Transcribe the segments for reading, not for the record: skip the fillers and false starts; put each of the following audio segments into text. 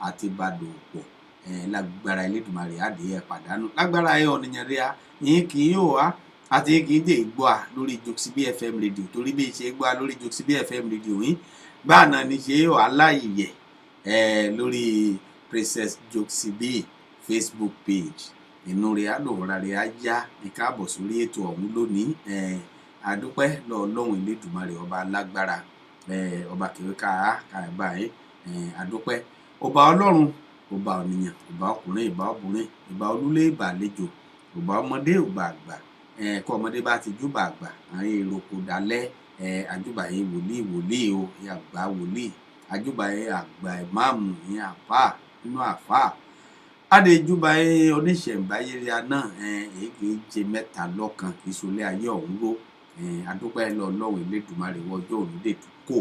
àti bàdòpọ̀ lágbára Elédùmarè adìẹ pàdánù lágbára ẹ ọ̀nìyàn rẹ̀ yín kì í yóò wá àti kì í dé gbọ́ à lórí Jokesibi FM radio torí bí ṣe gbọ́ à lórí Jokesibi FM radio yín báàná ní ṣe yóò aláìyẹ lórí Princess Jokesibi Facebook page inú rẹ̀ á lòwúra rẹ̀ á yá ìkáàbọ̀ sórí ètò ọ̀hún lónìí àdúpẹ́ lọ́ọ̀lọ́hún Elédùmarè ọba alágbára ọba kìí ká báyìí àdúpẹ́ ọba ọlọ́run ọba ònìyàn ọba ọkùnrin ìbá obìnrin ìbá olúlé ìbá àlejò ọba ọmọdé ọba àgbà kọ́ ọmọdé bá ti júbà àgbà àwọn èrò kò dálẹ́ àjúbà yẹn wòlíì o àgbà wòlíì àjúbà yẹn àgbà ìmáàmù yẹn àfà nínú àfà àdéjúbà yẹn oníṣẹ̀ǹbáyé ria náà èyí kì í jẹ mẹ́ta lọ́kan kì í solé ayé ọ̀hún ró àdúpẹ́ lọ́ọ̀lọ́hún Elédùmarè wọjọ́ òní dè tó kò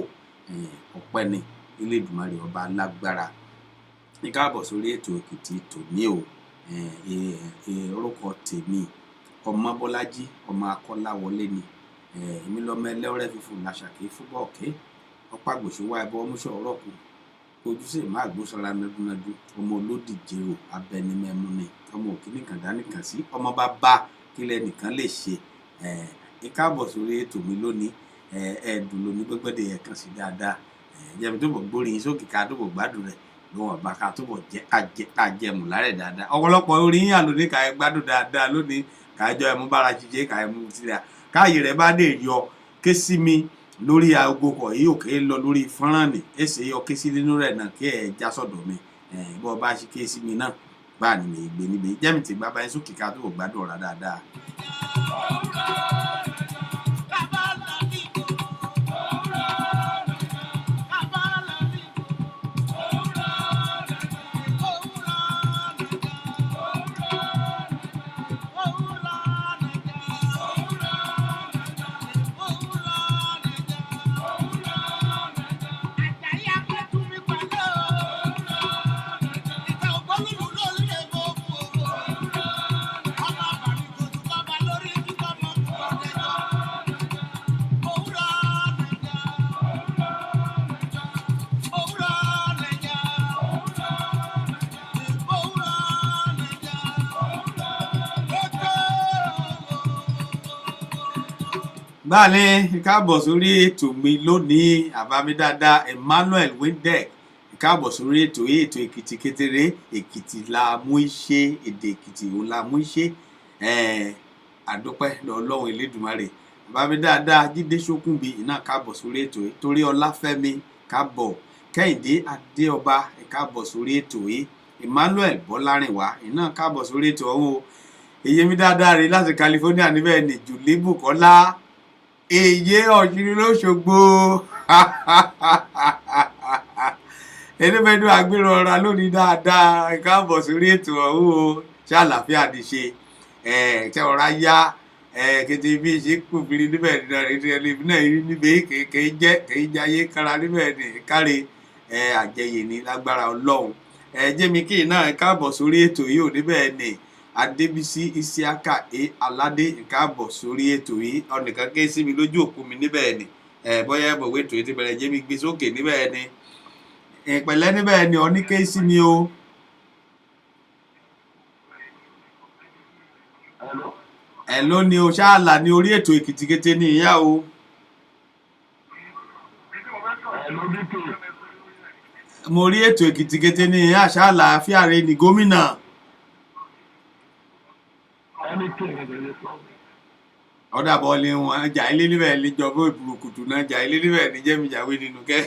ọpẹ́ ni Elédùmarè ọba alágbára ní káàbọ̀ sórí ètò Èkìtì tòní o orúkọ tèmi ọmọ Bọ́lájí ọmọ Akọ́láwọlé ni èmi lọ́mọ ẹlẹ́rẹ́ fífún làṣàkè fúbọ̀ ọ̀kẹ́ ọ̀pá gbòṣùwà ẹbọ ọmúṣọ ọ̀rọ̀ kù ojúṣe má gbósọra mẹdúnmẹdú ọmọ olódìjẹrò abẹnimẹmú ni ọmọ òkìní kan dánìkan sí ọmọ bàbá kílẹ̀ nìkan lè ṣe ìkáàbọ̀ sórí ètò mi lónìí ẹ̀ẹ́dùn lónìí gbẹ́gbẹ́dẹ̀ yẹn kan sí dáadáa jẹ́mi tó bọ̀ gbórí yín sókè ká tó bọ̀ gbádùn rẹ̀ lọ́wọ́ bá ká tó bọ̀ ká jẹmù lárẹ̀ dáadáa ọ̀pọ̀lọpọ̀ orin yín àlòní ká ẹ gbádùn dáadáa lónìí kájọ ẹmu bára jíjẹ ká ẹmu síra káàyè rẹ̀ bá dé yọ ké sí mi lórí aago kọ̀ yìí ò ké lọ lórí fọ́nrán ni èsè yọ ké sí nínú rẹ̀ náà kí ẹ já sọ̀dọ̀ mi bọ́ bá ṣe ké sí mi náà bá a nìyẹn gbé níbi jẹ́mi tí bá bá yín sókè ká tó bọ̀ gbádùn ọ̀rá dáadáa. Báàlẹ́ ìkáàbọ̀ sórí ètò mi lónìí àbámi dáadáa Emmanuel Windek ìkáàbọ̀ sórí ètò yìí ètò Èkìtì kékeré Èkìtì la mú iṣẹ́ èdè Èkìtì òun la mú iṣẹ́ àdúpẹ́ lọ́ọ̀lọ́hún Elédùmarè àbámi dáadáa Jídé Ṣókùnbí iná káàbọ̀ sórí ètò yìí torí Ọláfẹ́mi káàbọ̀ Kẹ́hìndé Adéọba ìkáàbọ̀ sórí ètò yìí Emmanuel Bọ́lárìnwá iná káàbọ̀ sórí ètò ọ̀hún èyí mi dáadáa rí láti California níbẹ̀ ní Jùlí Bùkọ́lá èyí ọ̀ṣun lóṣogbo ẹnìmẹ́nu àgbèrò ọ̀ra lónìí dáadáa káàbọ̀ sórí ètò ọ̀hún o ṣé àlàáfíà ní ṣe ṣé ọ̀rá yá kété bí ṣe kúbìrì níbẹ̀ náà níbẹ̀ kèé jayé kára níbẹ̀ ní káre àjẹyè ní lágbára Ọlọ́run jẹ́mi kí náà káàbọ̀ sórí ètò yìí ò níbẹ̀ ní Adébísí Isiaka Aládé ìkáàbọ̀ sórí ètò yìí ọ̀nìkan ké sí mi lójú òkú mi níbẹ̀ ni bóyá ẹ̀bọ̀wé ètò yìí ti bẹ̀rẹ̀ jẹ́ mi gbé sókè níbẹ̀ ni ìpẹ̀lẹ́ níbẹ̀ ni ọ̀ní ké sí mi o. ẹ̀ ló ní o ṣáàlà ní orí ètò Èkìtì kété ní ìyá o. mo rí ètò Èkìtì kété ní ìyá ṣáàlà fíàrẹ ní gómìnà. ọ̀dà bọ́ọ̀lì wọn jà ilé níbẹ̀ níjọba ìbùrùkùtù náà jà ilé níbẹ̀ níjẹ́mìjàwé nínú kẹ́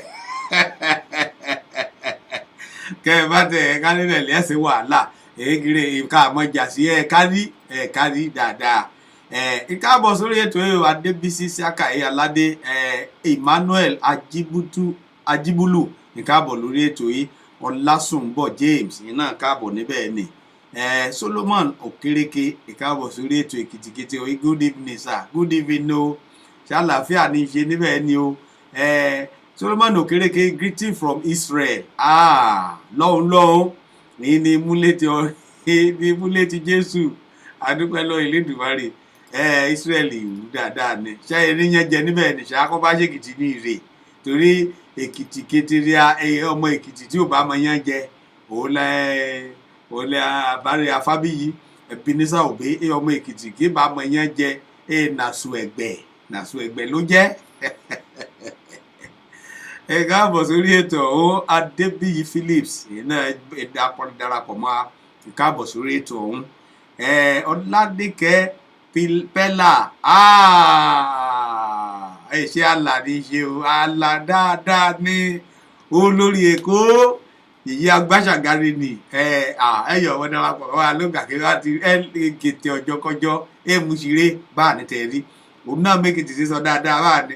ẹ bá tẹ ẹ̀ka níbẹ̀ lẹ́sìn wàhálà èégire ìka àmọ́jà sí ẹ̀ka rí dáadáa ìkáàbọ̀ sórí ètò Adébísí Isiaka Aládé Emmanuel Ajibulu ìkáàbọ̀ lórí ètò yìí Ọlásùnbọ̀ James yìí náà káàbọ̀ níbẹ̀ ni. Solomon Okereke ìkáàbọ̀ sórí ètò Èkìtì kété o good evening sir good evening o ṣàlàáfíà ní í ṣe níbẹ̀ ni o Solomon Okereke greeting from Israel lọ́hùn ní múlẹ̀tì Jésù adúpẹ́ lọ Elédùmarè Israel ìwú dáadáa ni ṣá eríyàn jẹ níbẹ̀ ní ṣàkọ́ bá ṣèkìtì ní ìrè torí Èkìtì kété rí ọmọ Èkìtì tí ò bá mọ yán jẹ òlẹ àbárẹ afábíyí Ebenezer Obey ọmọ Èkìtì kí bá mọ yẹn jẹ nàṣù ẹ̀gbẹ́ ló jẹ́ ẹ káàbọ̀ sórí ètò ọ̀hún Adébíyí Phillips náà darapọ̀ mọ́ káàbọ̀ sórí ètò ọ̀hún Ọládìkẹ́ Pẹ́là ṣé àlà ní ṣe o àlà dáadáa ní olórí Èkó ìyí agbáṣàgárí ni ẹyọ ọmọ darapọ̀ wà lóògà kí wọ́n ti gètè ọjọ́kọjọ́ èmùsíré bá ní tẹ̀rí òun náà mékìtì sísọ dáadáa bá ní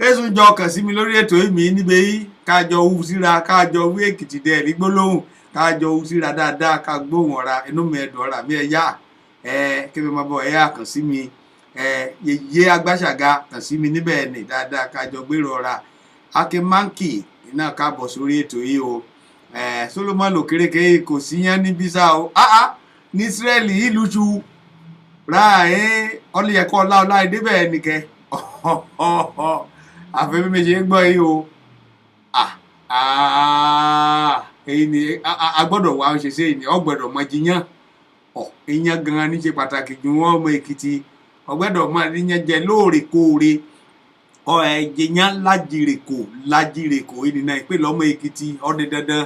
èsùn jọ kàn sí mi lórí ètò ìmí níbẹ̀ yìí kájọ wú síra kájọ wí Èkìtì dẹ̀ ní gbólóhùn kájọ wú síra dáadáa ká gbóhùn ọ̀ra inú mi ẹ̀dùn ọ̀ra mi ẹ̀yà kébí máa bọ̀ ẹ̀yà kàn sí mi yeye agbáṣàga kàn sí mi níbẹ̀ ní dáadáa kájọ gbèrò ọ̀ra Akemanki iná káàbọ̀ sórí ètò yìí o Solomon Okereke kò sí yẹn ní bísà o ní Ísírẹ́lì ìlú tu ra ọlẹ́yẹ̀kọ́ ọlá ẹ̀dẹ́bẹ̀ nìkẹ́ àfẹ́bí méje gbọ́ yìí o èyí ni a gbọ́dọ̀ wá ṣe sí èyí ni ọ gbọ́dọ̀ mọ jiyàn ìyẹn gan-an ní ṣe pàtàkì ju wọn ọmọ Èkìtì ọgbọ́dọ̀ mọ ìyẹn jẹ lóòrèkóòrè jiyàn lájìrèkò ènìyàn ìpínlẹ̀ ọmọ Èkìtì ọdẹ dandan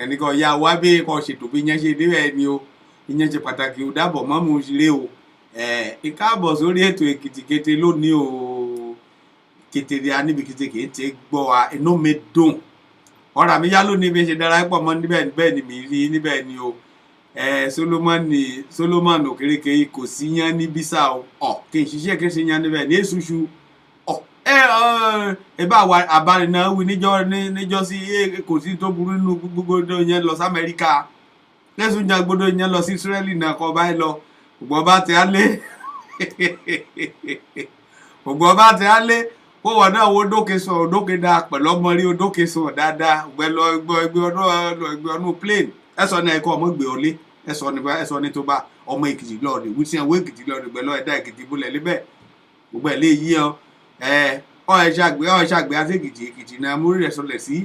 ẹnìkan ya wá bí kò ṣètò bí yẹn ṣe débẹ̀ ni o ìyẹn ṣe pàtàkì ò dábọ̀ mọ́ mu ṣeré o ìkáàbọ̀ sórí ètò Èkìtì Kété lónìí o kété rí a níbi kété kìí ti gbọ́ wa inú mi dùn ọ̀rọ̀ mi yá lónìí bí ṣe dára pọ̀ mọ́ níbẹ̀ ni mi rí níbẹ̀ ni o Solomon Okereke kò sí yán ní bísà o kì í ṣiṣẹ́ kí n ṣe yán níbẹ̀ ní èṣùṣù ẹbá wa àbárìnà wí níjọ́ sí kò sí tó burú nínú gbogbo yẹn lọ sí Amẹ́ríkà lẹ́sùn jà gbogbo yẹn lọ sí Ísírẹ́lì náà kọ́ báyìí lọ ògbọ́n bá ti á lé kó wọ́n náà wo dókè sọ òdókè dáa pẹ̀lú ọmọ rí òdókè sọ dáadáa gbẹ̀lọ ẹgbẹ́ ọdún plane ẹ̀sọ́ ní ẹ̀kọ́ ọmọ gbé ọlé ẹ̀sọ́ ní tó bá ọmọ Èkìtì lọ́ọ̀dì wíṣí ẹ̀wọ́ Èkìtì lọ́ọ̀dì gbẹ̀lọ ẹ̀dá Èkìtì bólẹ̀ lébẹ̀ gbogbo ẹ̀ lé yí ọ ṣàgbé àti Èkìtì náà múrí rẹ̀ sọlẹ̀ sí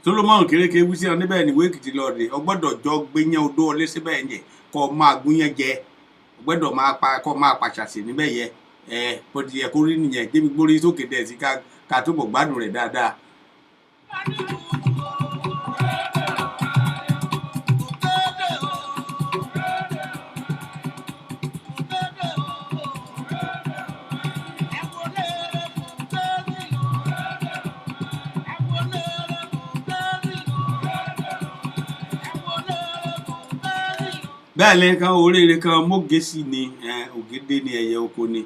Solomon Okereke wíṣí ọ níbẹ̀ ní ìwé Èkìtì lọ́ọ̀dì ọgbọ́dọ̀ jọ gbéyàn odó ọlé síbẹ̀ yẹn kọ́ máa gúnyán jẹ ọgbọ́dọ̀ máa pàṣàṣì níbẹ̀ yẹ bó ti yẹ kó rí nìyẹn débi gbórí sókè dẹ̀ sí ká tó bọ̀ gbádùn rẹ̀ dáadáa. bẹ́ẹ̀ lè kan oríire kan Mógèsì ni Ògèdè ni ẹ̀yẹ oko ni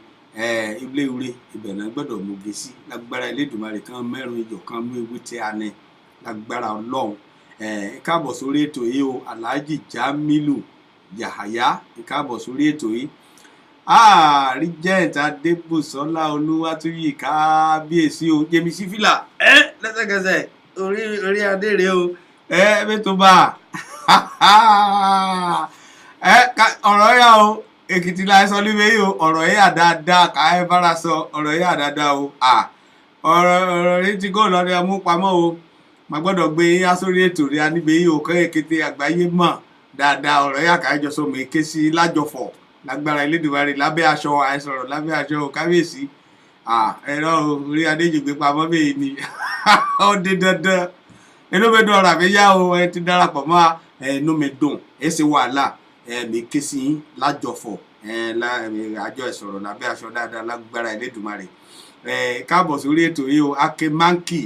ilé ìwé ibẹ̀ náà gbọ́dọ̀ Mógèsì lágbára Elédùmarè kan mẹ́rin ìjọ kan mú ewu tí a ní lágbára Ọlọ́run káàbọ̀ sórí ètò yìí o Alhaji Jamilu Yahaya káàbọ̀ sórí ètò yìí Regent Adébùsọ́lá Olúwatúyì kábíyèsí o Yẹmisí fìlà lẹ́sẹ̀kẹsẹ̀ orí adé rẹ o ẹbí tó bá ọ̀rọ̀ yà o Èkìtì láì sọ níbẹ̀ yìí o ọ̀rọ̀ yà dáadáa ká ẹ bára sọ ọ̀rọ̀ yà dáadáa o ọ̀rọ̀ rí ti gò lọ́dẹ mú pamọ́ o mà gbọ́dọ̀ gbé yá sórí ètò rí aníbẹ̀ yìí o kọ́ Èkété àgbáyé mọ̀ dáadáa ọ̀rọ̀ yà ká ẹ jọ sọ mọ̀ èké sí lájọfọ̀ lágbára Elédùmarè lábẹ́ aṣọ àìsọ̀rọ̀ lábẹ́ aṣọ kábíyèsí ẹ̀rọ orí adéjìgbé pamọ́ bẹ́ẹ̀ ni ó dé dandan inú mi dùn ọ̀rọ̀ àmì yá o ẹ ti darapọ̀ mọ́ inú mi dùn ẹ ṣe wàhálà mi ké sí lájọfọ̀ àjọ ìsọ̀rọ̀ lábẹ́ aṣọ dáadáa lágbára Elédùmarè káàbọ̀ sórí ètò yìí o Akemanki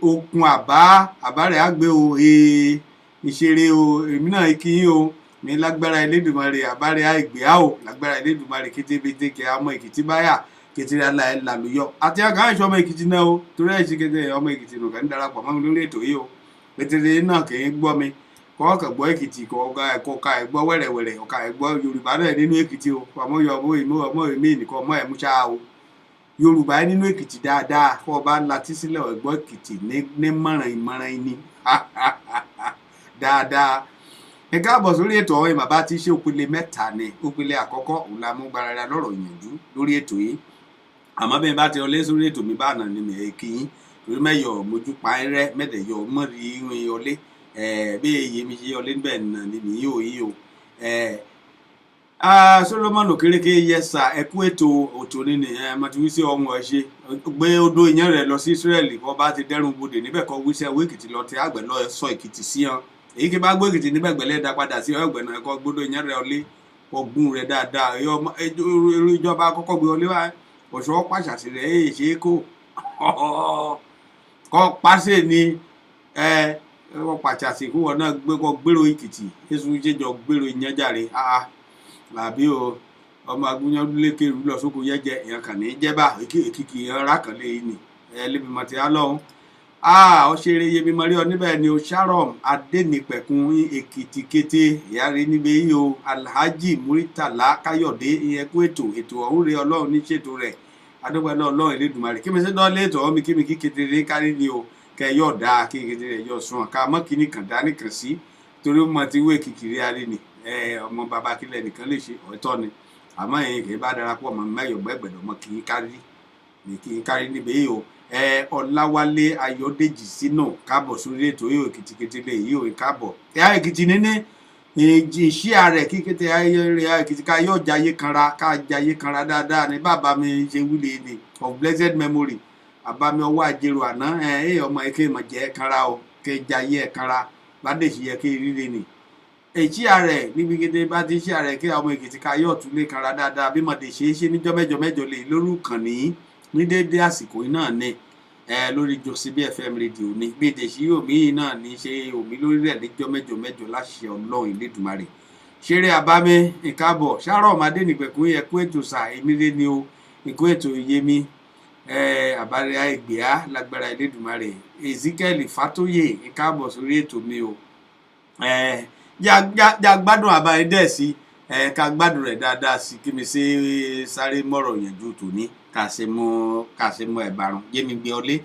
okun àbárẹ̀ àgbẹ̀ o ìṣeré o èmi náà kí yín o ní lágbára Elédùmarè àbárẹ̀ àìgbé o lágbára Elédùmarè kétékété kẹ ọmọ Èkìtì báyà kékeré làlùyọ àti àkàrà ìṣọ ọmọ Èkìtì náà o torí ẹ̀ ṣe kété ọmọ Èkìtì nù kàn ń darapọ̀ mọ́ mi lórí ètò yìí o pétéré náà kì í gbọ́ mi kọ́ gbọ́ Èkìtì kọ́ ká ẹ̀ gbọ́ wẹ̀rẹ̀wẹ̀rẹ̀ ọ̀ka ẹ̀ gbọ́ Yorùbá náà nínú Èkìtì o ọmọ yọ ọmọ èmi nìkan ọmọ ẹ̀ mú ṣá o Yorùbá nínú Èkìtì dáadáa kọ́ ọba latí sílẹ̀ ẹ̀gbọ́ Èkìtì ní mọ̀ràn ni dáadáa ẹ káàbọ̀ sórí ètò ọ̀hún bàbá tí ṣe òpele mẹ́ta ni òpele àkọ́kọ́ òun la mú gbára lọ́rọ̀ ìyànjú lórí ètò yìí àmọ́ bẹ́ẹ̀ bá ti ọlé sórí ètò mi bá nà ní mi kí yín torí mẹ́yọ̀ mojú pa ẹrẹ́ mẹ́tẹ̀yọ̀ mọ́rí ìrìn ọlé bí yemi ṣe ọlé níbẹ̀ náà ni mi yóò yí o Solomon Okereke yẹsà ẹkú ètò òtò nínú mọtìwísí ọmọ ẹṣẹ gbé odò ìyẹn rẹ lọ sí Israeli kọ bá ti dẹrùn bodè níbẹ̀ kọ wíṣẹ owó Èkìtì lọ tí àgbẹ̀ lọ sọ Èkìtì sí hàn èyí kí bá gbé Èkìtì níbẹ̀ gbẹ̀lẹ́ dá padà sí ọgbẹ̀ náà kọ gbódò ìyẹn rẹ ọlé ọgbùn rẹ dáadáa ìjọba àkọ́kọ́ gbé ọlé wa ọ̀ṣọ́ pàṣàṣì rẹ̀ èyí ṣe é kó pàṣẹ ni wọ́n pàṣàṣì kó wọn náà gbèrò Èkìtì èso ìṣèjọ gbèrò ìyẹn jàre àbí o ọmọ agúnyán lékè rú lọ sóko yẹjẹ èèyàn kàn ní jẹba èkìkì ọ̀rá kan lè ní ẹlẹ́bi mọ̀tí alọ́hún ọ̀ṣẹ̀rẹ̀ yẹmi mọ̀rí ọ níbẹ̀ ni o Sharon Adénípẹ̀kun Èkìtì kété ìyá rí níbẹ̀ yìí o Alhaji Muritala Káyọ̀dé ìyẹn kú ètò ọ̀hún rẹ Ọlọ́run ní ṣètò rẹ̀ adúgbòlọ́ Ọlọ́run Elédùmarè kí mi sí dán léètò ọmọ kí mi kí kékeré kárí ni o kẹ yọ̀ dá kí kékeré yọ̀ sùn ká mọ́ kíní kàn dá nìkan sí torí mo ti wé kìkìrí arí ni ọmọ bàbá kílẹ̀ nìkan lè ṣe ọ̀tọ̀ ni àmọ́ ẹ̀yin kì í bá darapọ̀ ọmọ mẹ́yọ̀gbẹ́ gbẹ̀dọ̀ mọ́ kì í kárí níbẹ̀ yìí o Ọláwálé Ayọ̀dèjì sínú káàbọ̀ sórí ètò yìí Èkìtì kété lè yìí o káàbọ̀ Èkìtì níní ìṣíà rẹ̀ kí kété Èkìtì ká yọ̀ jayé kanra dáadáa ni bàbá mi ṣe wílé ni of blessed memory bàbá mi ọwọ́ àjèrò àná ọmọ eke mọ̀ jẹ́ kanra o kẹ jayé ẹ̀ kanra bá dè ṣe yẹ kí ríre ni èyí ààrẹ níbi gẹ́gẹ́ bá ti ṣe ààrẹ kí ọmọ Èkìtì ká yọ̀ tún lé kanra dáadáa bí mọ̀dé ṣe níjọ́ mẹ́jọ lè lórúkàn ní déédé àsìkò náà ní lórí Josibi FM rédíò ní bí èdè sí omi náà ní ṣe omi lórí rẹ̀ níjọ́ mẹ́jọ láṣẹ Ọlọ́run Elédùmarè ṣeré àbámi ìkábọ̀ Sharon Adénípẹ̀kun ẹkú ètò sà èmílé ni o ẹkú ètò ìyẹmí àbárẹ àìgbéá lágbára Elédùmarè Ezekiel Fatoye ìkábọ̀ sórí ètò mi o já gbádùn àbáyé dẹ̀ sí ká gbádùn rẹ̀ dáadáa sí kí mi ṣe sáré mọ́rọ̀ yànjú tòní ká ṣe mú ẹ̀bàrún yémi gbé ọlé.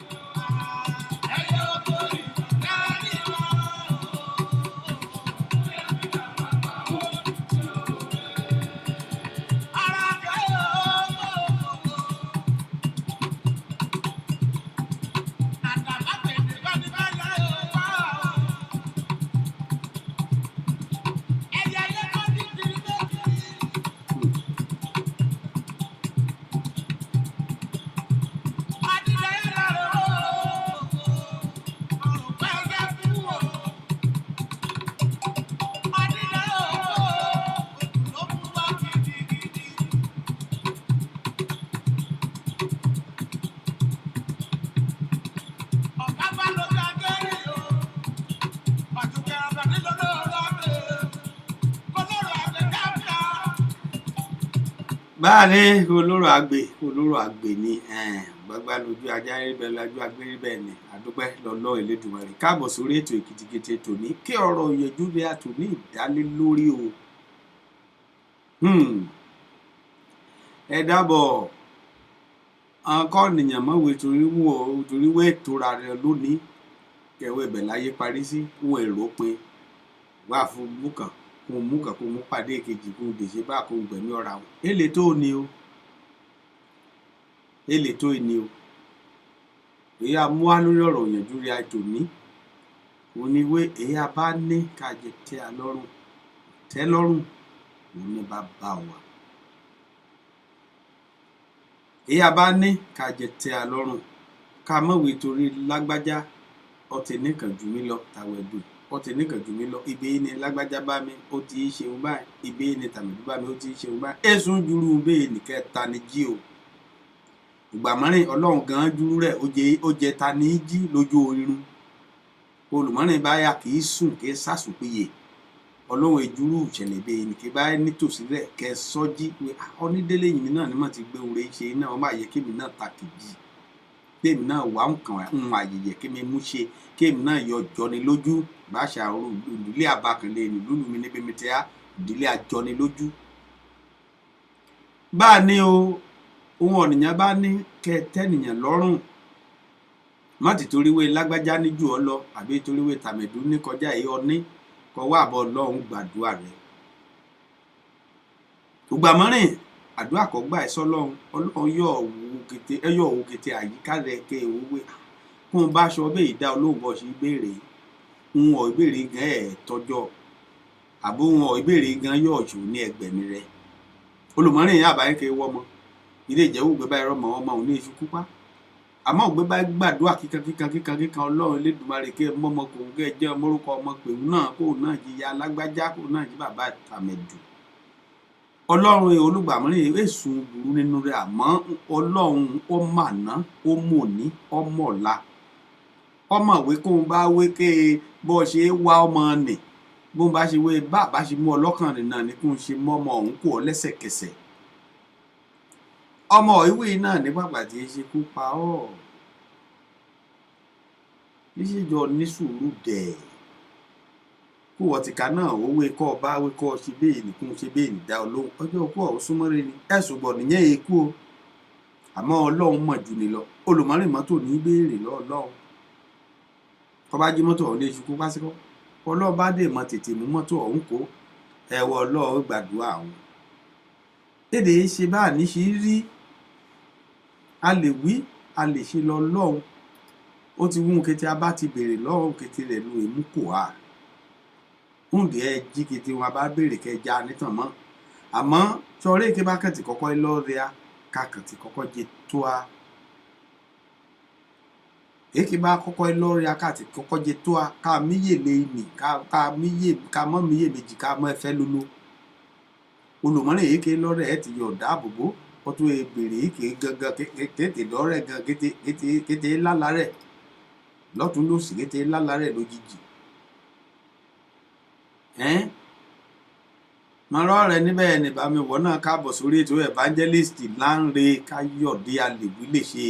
báàní olóró àgbè ni gbàgbà lójú ajá ríbẹ lójú agbéríbẹ ni àdúpẹ́ lọ́lọ́ Elédùmarè káàbọ̀ sórí ètò Èkìtì kété tòní kí ọ̀rọ̀ ìyẹjú rẹ àtòní ìdálé lórí o ẹ dábọ̀ akọ́nìyàn mọ̀wé torí wé tóra rẹ lónìí kẹwé ibẹ̀ láyé parí sí wọn èrò pé wà fún bùkàn kò mú pàdé kejì kò dèṣe bá kò gbẹ̀mí ọ̀rà wọn èlé tó ni o èyí amú wá lórí ọ̀rọ̀ ìyànjú rí àjò ní oníwé èyí a bá ní kájẹ tẹ́ lọ́rùn òun ní bàbá wa èyí a bá ní kájẹ tẹ́ lọ́rùn ká mọ̀wé torí lágbájá ọtí nìkan jù mí lọ tàwẹ̀dù ọtí nìkan jù mí lọ ibi ni lágbájá bá mi ó ti ṣeun báyìí ibi ni tàmídú bá mi ó ti ṣeun báyìí èsùn jùlù bẹ́ẹ̀ nìkẹta ni jí o ìgbà mọ́rin Ọlọ́run gan jùlù rẹ̀ ó jẹ ta ní jí lójú orírun olùmọ́rin báyà kì í sùn kì í sàsùn péye Ọlọ́run ìjúrù ìṣẹ̀lẹ̀ bẹ́ẹ̀ nìkẹ́ bá nítòsí rẹ̀ kẹ́ sọ́jí pé onídélé yìí náà ni mo ti gbé oore ṣe náà wọ́n máa yẹ kémi náà ta kìjì kémi náà wà ń kàn ń àyẹ̀yẹ̀ kémi mú ṣe kémi náà yọ jọni lójú báṣà ìdílé àbákanlé nílùú mi níbi mi tẹ́ ìdílé àjọni lójú. bá a ní o ohun ọ̀nìyàn bá ní kẹ́ tẹ́nìyàn lọ́rùn má ti toríwé lágbájá níjù ọ lọ àbí toríwé tàmẹ̀dú ní kọjá èyí ọní kọwọ́ àbọ̀ Ọlọ́run gbàdúrà rẹ̀ ògbà mọ́rin àdúrà kọ́gbà ẹ̀sọ́ Ọlọ́run yọ̀ òwò kété àyíká rẹ̀ kẹ́ ìwúwé kún un bá aṣọ bẹ́ẹ̀ ìdá olóhùn bọ̀ sí béèrè ń wọ ìbéèrè gan tọ́jọ́ àbó wọn ìbéèrè gan yóò jù ní ẹgbẹ̀mí rẹ̀ olùmọ́rin yẹn àbáyé kẹ́ wọ́mọ ilé ìjẹ́wò gbé báyìí rọ́mọ ọmọ òun ní iṣu kúpá àmọ́ ògbé bá gbàdúrà kíkan ọlọ́run Elédùmarè kẹ́ mọ́mọ kòun kẹ́ jẹ́ ọmọrúkọ ọmọ pèun náà kóun náà yíya alágbájá kóun náà yí bàbá àtàmẹ̀dù ọlọ́run olùgbàmọ́rin èsù burú nínú rẹ̀ àmọ́ ọlọ́run ó màná ó mòní ọmọọ̀la ọmọwé kóun bá wé ké bọ́ ṣe wá ọmọ nì bóun bá ṣe wé bá ṣe mú ọlọ́kàn rìn náà ní kóun ṣe mọ́ ọmọ òun kó ọ lẹ́sẹ̀kẹsẹ̀ ọmọ ìwé náà ní pàpàtì ṣe kú pa ọ́ níṣẹ́jọ ní sùúrù dẹ̀ kó wọ́n ti ka náà owó ikọ́ bá wíkọ́ ṣe bẹ́ẹ̀ nìkún ṣe bẹ́ẹ̀ ní dá olóhùn ọjọ́ òkú ọ̀hún súnmọ́rẹ́ ni ẹ̀sùn bọ̀ nìyẹn èkú o àmọ́ ọlọ́run mọ̀ jù ní lọ olùmọ́rin mọ́tò ní béèrè lọ́ọ̀lọ́run kọ́ bá jí mọ́tò ọ̀hún lé ṣubú pásíkọ́ ọlọ́run bá dè mọ́ tètè mú mọ́tò ọ̀hún kó ẹ̀wọ̀ ọlọ́run gbàdúrà àwọn èdè ṣe bá níṣe rí a lè wí a lè ṣe lọ lọ́hùn ó ti wún kété a bá ti béèrè lọ́hùn kété rẹ̀ lu èmú kò wá ǹdí ẹ jí kété wọn bá béèrè kẹjá nítàn mọ́ àmọ́ sọ̀rọ̀ èké bá kàn tí kọ́kọ́ lọ́ọ̀rẹ́ a ká kàn tí kọ́kọ́ jẹ tó a èké bá kọ́kọ́ lọ́ọ̀rẹ́ a ká tí kọ́kọ́ jẹ tó a ká míyè lé mi ká mọ́ míyè méjì ká mọ́ ẹfẹ́ lólo olùmọ́rin èké lọ́ọ̀rẹ́ ẹ ti yọ̀ dáàbò bò ó tún béèrè èké gangan kété lọ́ọ̀rẹ́ gan kété lálá rẹ̀ lọ́tún lósì kété lálá rẹ̀ lójijì mọ̀rọ̀ rẹ̀ níbẹ̀ ní bámi wọ́n náà káàbọ̀ sórí ètò evangelist Lánrè Káyọ̀dé Alèwí lè ṣe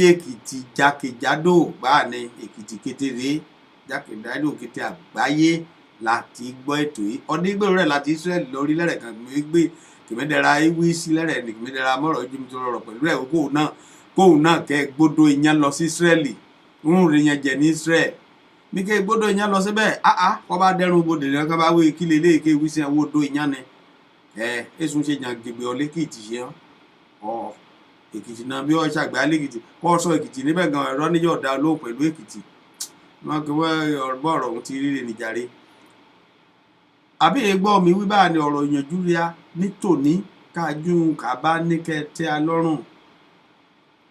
Èkìtì jákèjádò gbáà ní Èkìtì kékeré jákèjádò kété àgbáyé láti gbọ́ ètò yìí ọdún ìgbèrò rẹ̀ láti Israel lórí lẹ́rẹ̀ kan gbé kìmẹ́dẹ́ra ewé sí lẹ́rẹ̀ ní kìmẹ́dẹ́ra mọ́rọ̀ ojú mi tó rọrọ̀ pẹ̀lú rẹ̀ kóun náà kẹ́ gbódò ìyẹn lọ sí Israeli ń rìn yẹn jẹ ní Israel bí ké gbódò ìyẹn lọ síbẹ̀ kọ́ bá dẹ́rùn bodè rẹ̀ kọ́ bá wé kí lélẹ́ ké wí sí ẹ̀wọ́ odò ìyẹn ni èsùn ṣe jàn gbègbè ọ̀lẹ́kìtì ṣe hàn Èkìtì náà bí wọ́n ṣàgbé alẹ́kìtì kọ́ sọ Èkìtì níbẹ̀ gan ẹ̀rọ níjọ́ ọ̀dà olóhùn pẹ̀lú Èkìtì wọn kí wọ́n ọ̀rọ̀ ọ̀hún ti rí ní jàre àbí ẹgbọ́n mi wí báà ní ọ̀rọ̀ ìyànjú ria nítòní kájú ká bá ní kẹtẹ́ alọ́rùn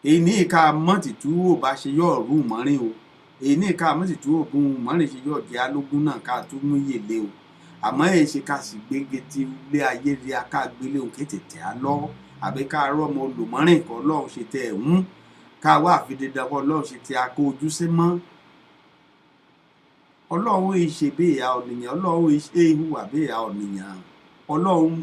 èyí ní ìka mọ́tìtú ò bá ṣe yọ̀ ọ̀rú mọ́rin o èyí ní ìka mọ́tìtú ò bún mọ́rin ṣe yọ̀ jẹ́ alógún náà ká tún mú yèlé o àmọ́ èyí ṣe ká sì gbége tí ilé ayé ria ká gbélé òun kété tẹ̀ á lọ́ àbí ká rọ́mọ olùmọ́rin kan lọ́hùn ṣe tẹ̀ ẹ̀ ń ká wá àfidẹ́dẹ́ kan lọ́hùn ṣe tẹ̀ akó ojúṣe mọ́ ọlọ́run ìṣe bí ìyá ọ̀nìyàn ọlọ́run ìṣe ìhùwà bí ìyá ọ̀nìyàn ọlọ́run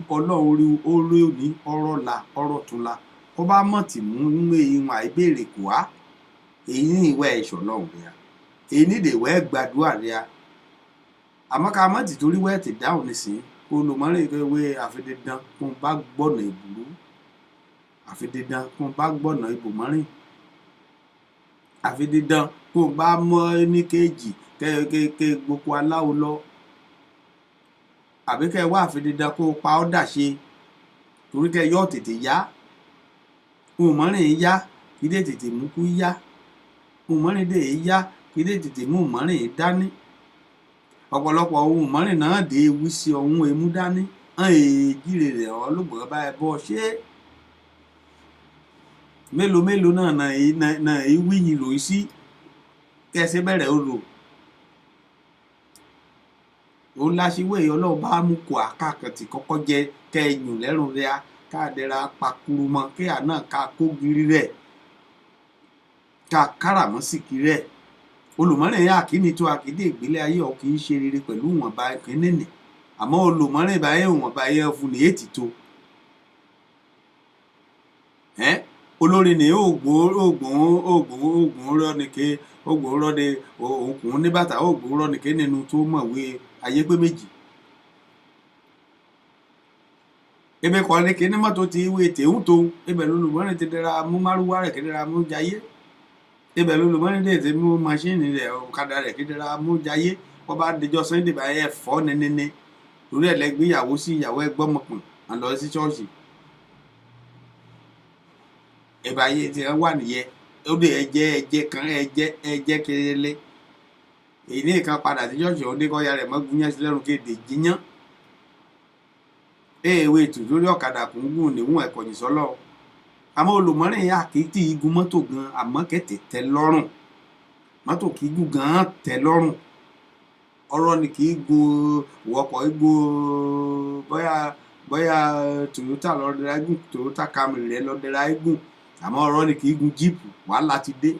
rí orí òní ọ̀rọ̀ la ọ̀rọ̀ tún la kó bá mọ̀ tì mú nínú ìwọ̀n àìbéèrè kò wá èyí ní ìwẹ́ ẹ̀ṣọ́ lọ́hùn rẹ̀ èyí ní ìdèwẹ́ gbàdúrà rẹ̀ àmọ́ ká mọ̀ tì torí wẹ́ẹ̀ tì dáhùn nísìnyí kó lò mọ́rin ìwé àfidẹ́dán kó bá gbọ́nà ìbúrú àfidẹ́dán kó bá gbọ́nà ìbòmọ́rin àfidẹ́dán kó bá mọ́ ní kéèjì kẹ gbogbo aláwo lọ àbí kẹ wá àfidídá kó pa ọ́ dà ṣe torí kẹ yọ tètè yá ohun mọ́rin yá kí dé tètè mú kú yá ohun mọ́rin dé yá kí dé tètè mú mọ́rin dání ọ̀pọ̀lọpọ̀ ohun mọ́rin náà dé ewu sí ọ̀hún emú dání hàn èjìrè rẹ̀ ọ́ lóògbé bá ẹ bọ́ ṣé mélòó náà ewu yìí rò sí kẹsẹ̀ bẹ̀rẹ̀ ó rò òun láṣìwé ọlọ́run bá mú kó àkàkàn tí kọ́kọ́ jẹ kẹ́yìn lẹ́rùn rẹ̀ káàdẹ́ra pakuru mọ́ kéèyàn náà ká kógiri rẹ̀ ká káràmọ́sìkì rẹ̀ olùmọ́rin yá àkíní tó akéde ìgbélé ayé ọ̀ kì í ṣe rere pẹ̀lú ìwọ̀nba kínní àmọ́ olùmọ́rin ìbáyé ìwọ̀nba ayé fún ní ètì tó olórí ni oògùn rọ́nìké oògùn rọ́ni òkùn ní bàtà oògùn rọ́nìké nínú tó mọ̀wé ayé pé méjì ebe kọ́ ní kíní mọ́tò ti ìwé tèhún tó ibẹ̀ lolùmọ́rin ti dẹ́ra mú márúwá rẹ̀ kí dẹ́ra mú jayé ibẹ̀ lolùmọ́rin dẹ̀ ti mú maṣíìnì rẹ̀ ọ̀kadà rẹ̀ kí dẹ́ra mú jayé wọ́n bá dijọ́ sunday báyẹn ẹ̀fọ́ nínní torí ẹ̀ lẹ́gbẹ́ ìyàwó sí ìyàwó ẹgbọ́mọkùn àlọ́ sí ṣọ́ọ̀ṣì ìbáyé tí wọ́n wà nìyẹn ó dé ẹ̀jẹ̀ kan ẹ̀jẹ̀ kérélé èyí ní ìkan padà sí ṣọ́ọ̀ṣì ọ̀hún dé kọ́ ya rẹ̀ mọ́ gúnyán sí lẹ́rù kéde jíyán èèwé ètò lórí ọ̀kadà kò ń gùn níwọ̀n ẹ̀kọ́yìn sọ́lọ́ àmọ́ olùmọ́rin yà kì í tì í gun mọ́tò gan àmọ́ kẹ̀tẹ̀ tẹ́ lọ́rùn mọ́tò kì í gùn gan tẹ́ lọ́rùn ọ̀rọ̀ ni kì í gun wọ́pọ̀ igun bóyá Toyota lọ́dẹ̀ra gùn Toyota Camry rẹ̀ lọ́dẹ̀ra gùn àmọ́ ọ̀rọ̀ ni kì í gun jíìpù wàhálà ti dé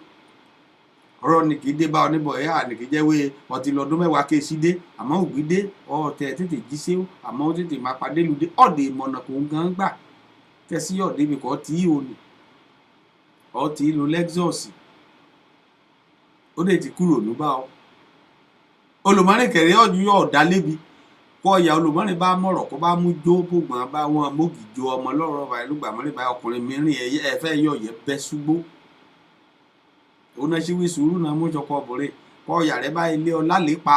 ọ̀rọ̀ ni kì í dé bá oníbọ̀ ẹ̀yà ni kì í jẹ́ wé ọtí lọ́dún mẹ́wàá ké sí dé àmọ́ òbí dé ọ̀tẹ̀ tètè jí sí àmọ́ ó tètè máa padé lu dé ọ̀dẹ̀ ìmọ̀nà kò ń gan gbà kẹsí ọ̀dẹ̀ mi kọ́ tí ò ní ọtí lo Lexus ó dé ti kúrò ló bá ọ olùmọ́rin kẹrẹ́ ọdún yóò dá lébi kọ́ ọ̀yà olùmọ́rin bá mọ̀rọ̀ kó bá mú jó bògbọ́n bá wọn mógì jó ọmọ lọ́rọ̀ báyìí ló gbà mọ́rin báyìí ọkùnrin mìíràn ẹ̀fẹ́ yọ̀yẹ́ bẹ́ ṣúgbó òun ṣíwí sùúrù náà mú jọkọ ọbọrẹ kọ ọyà rẹ bá ilé ọlá lè pa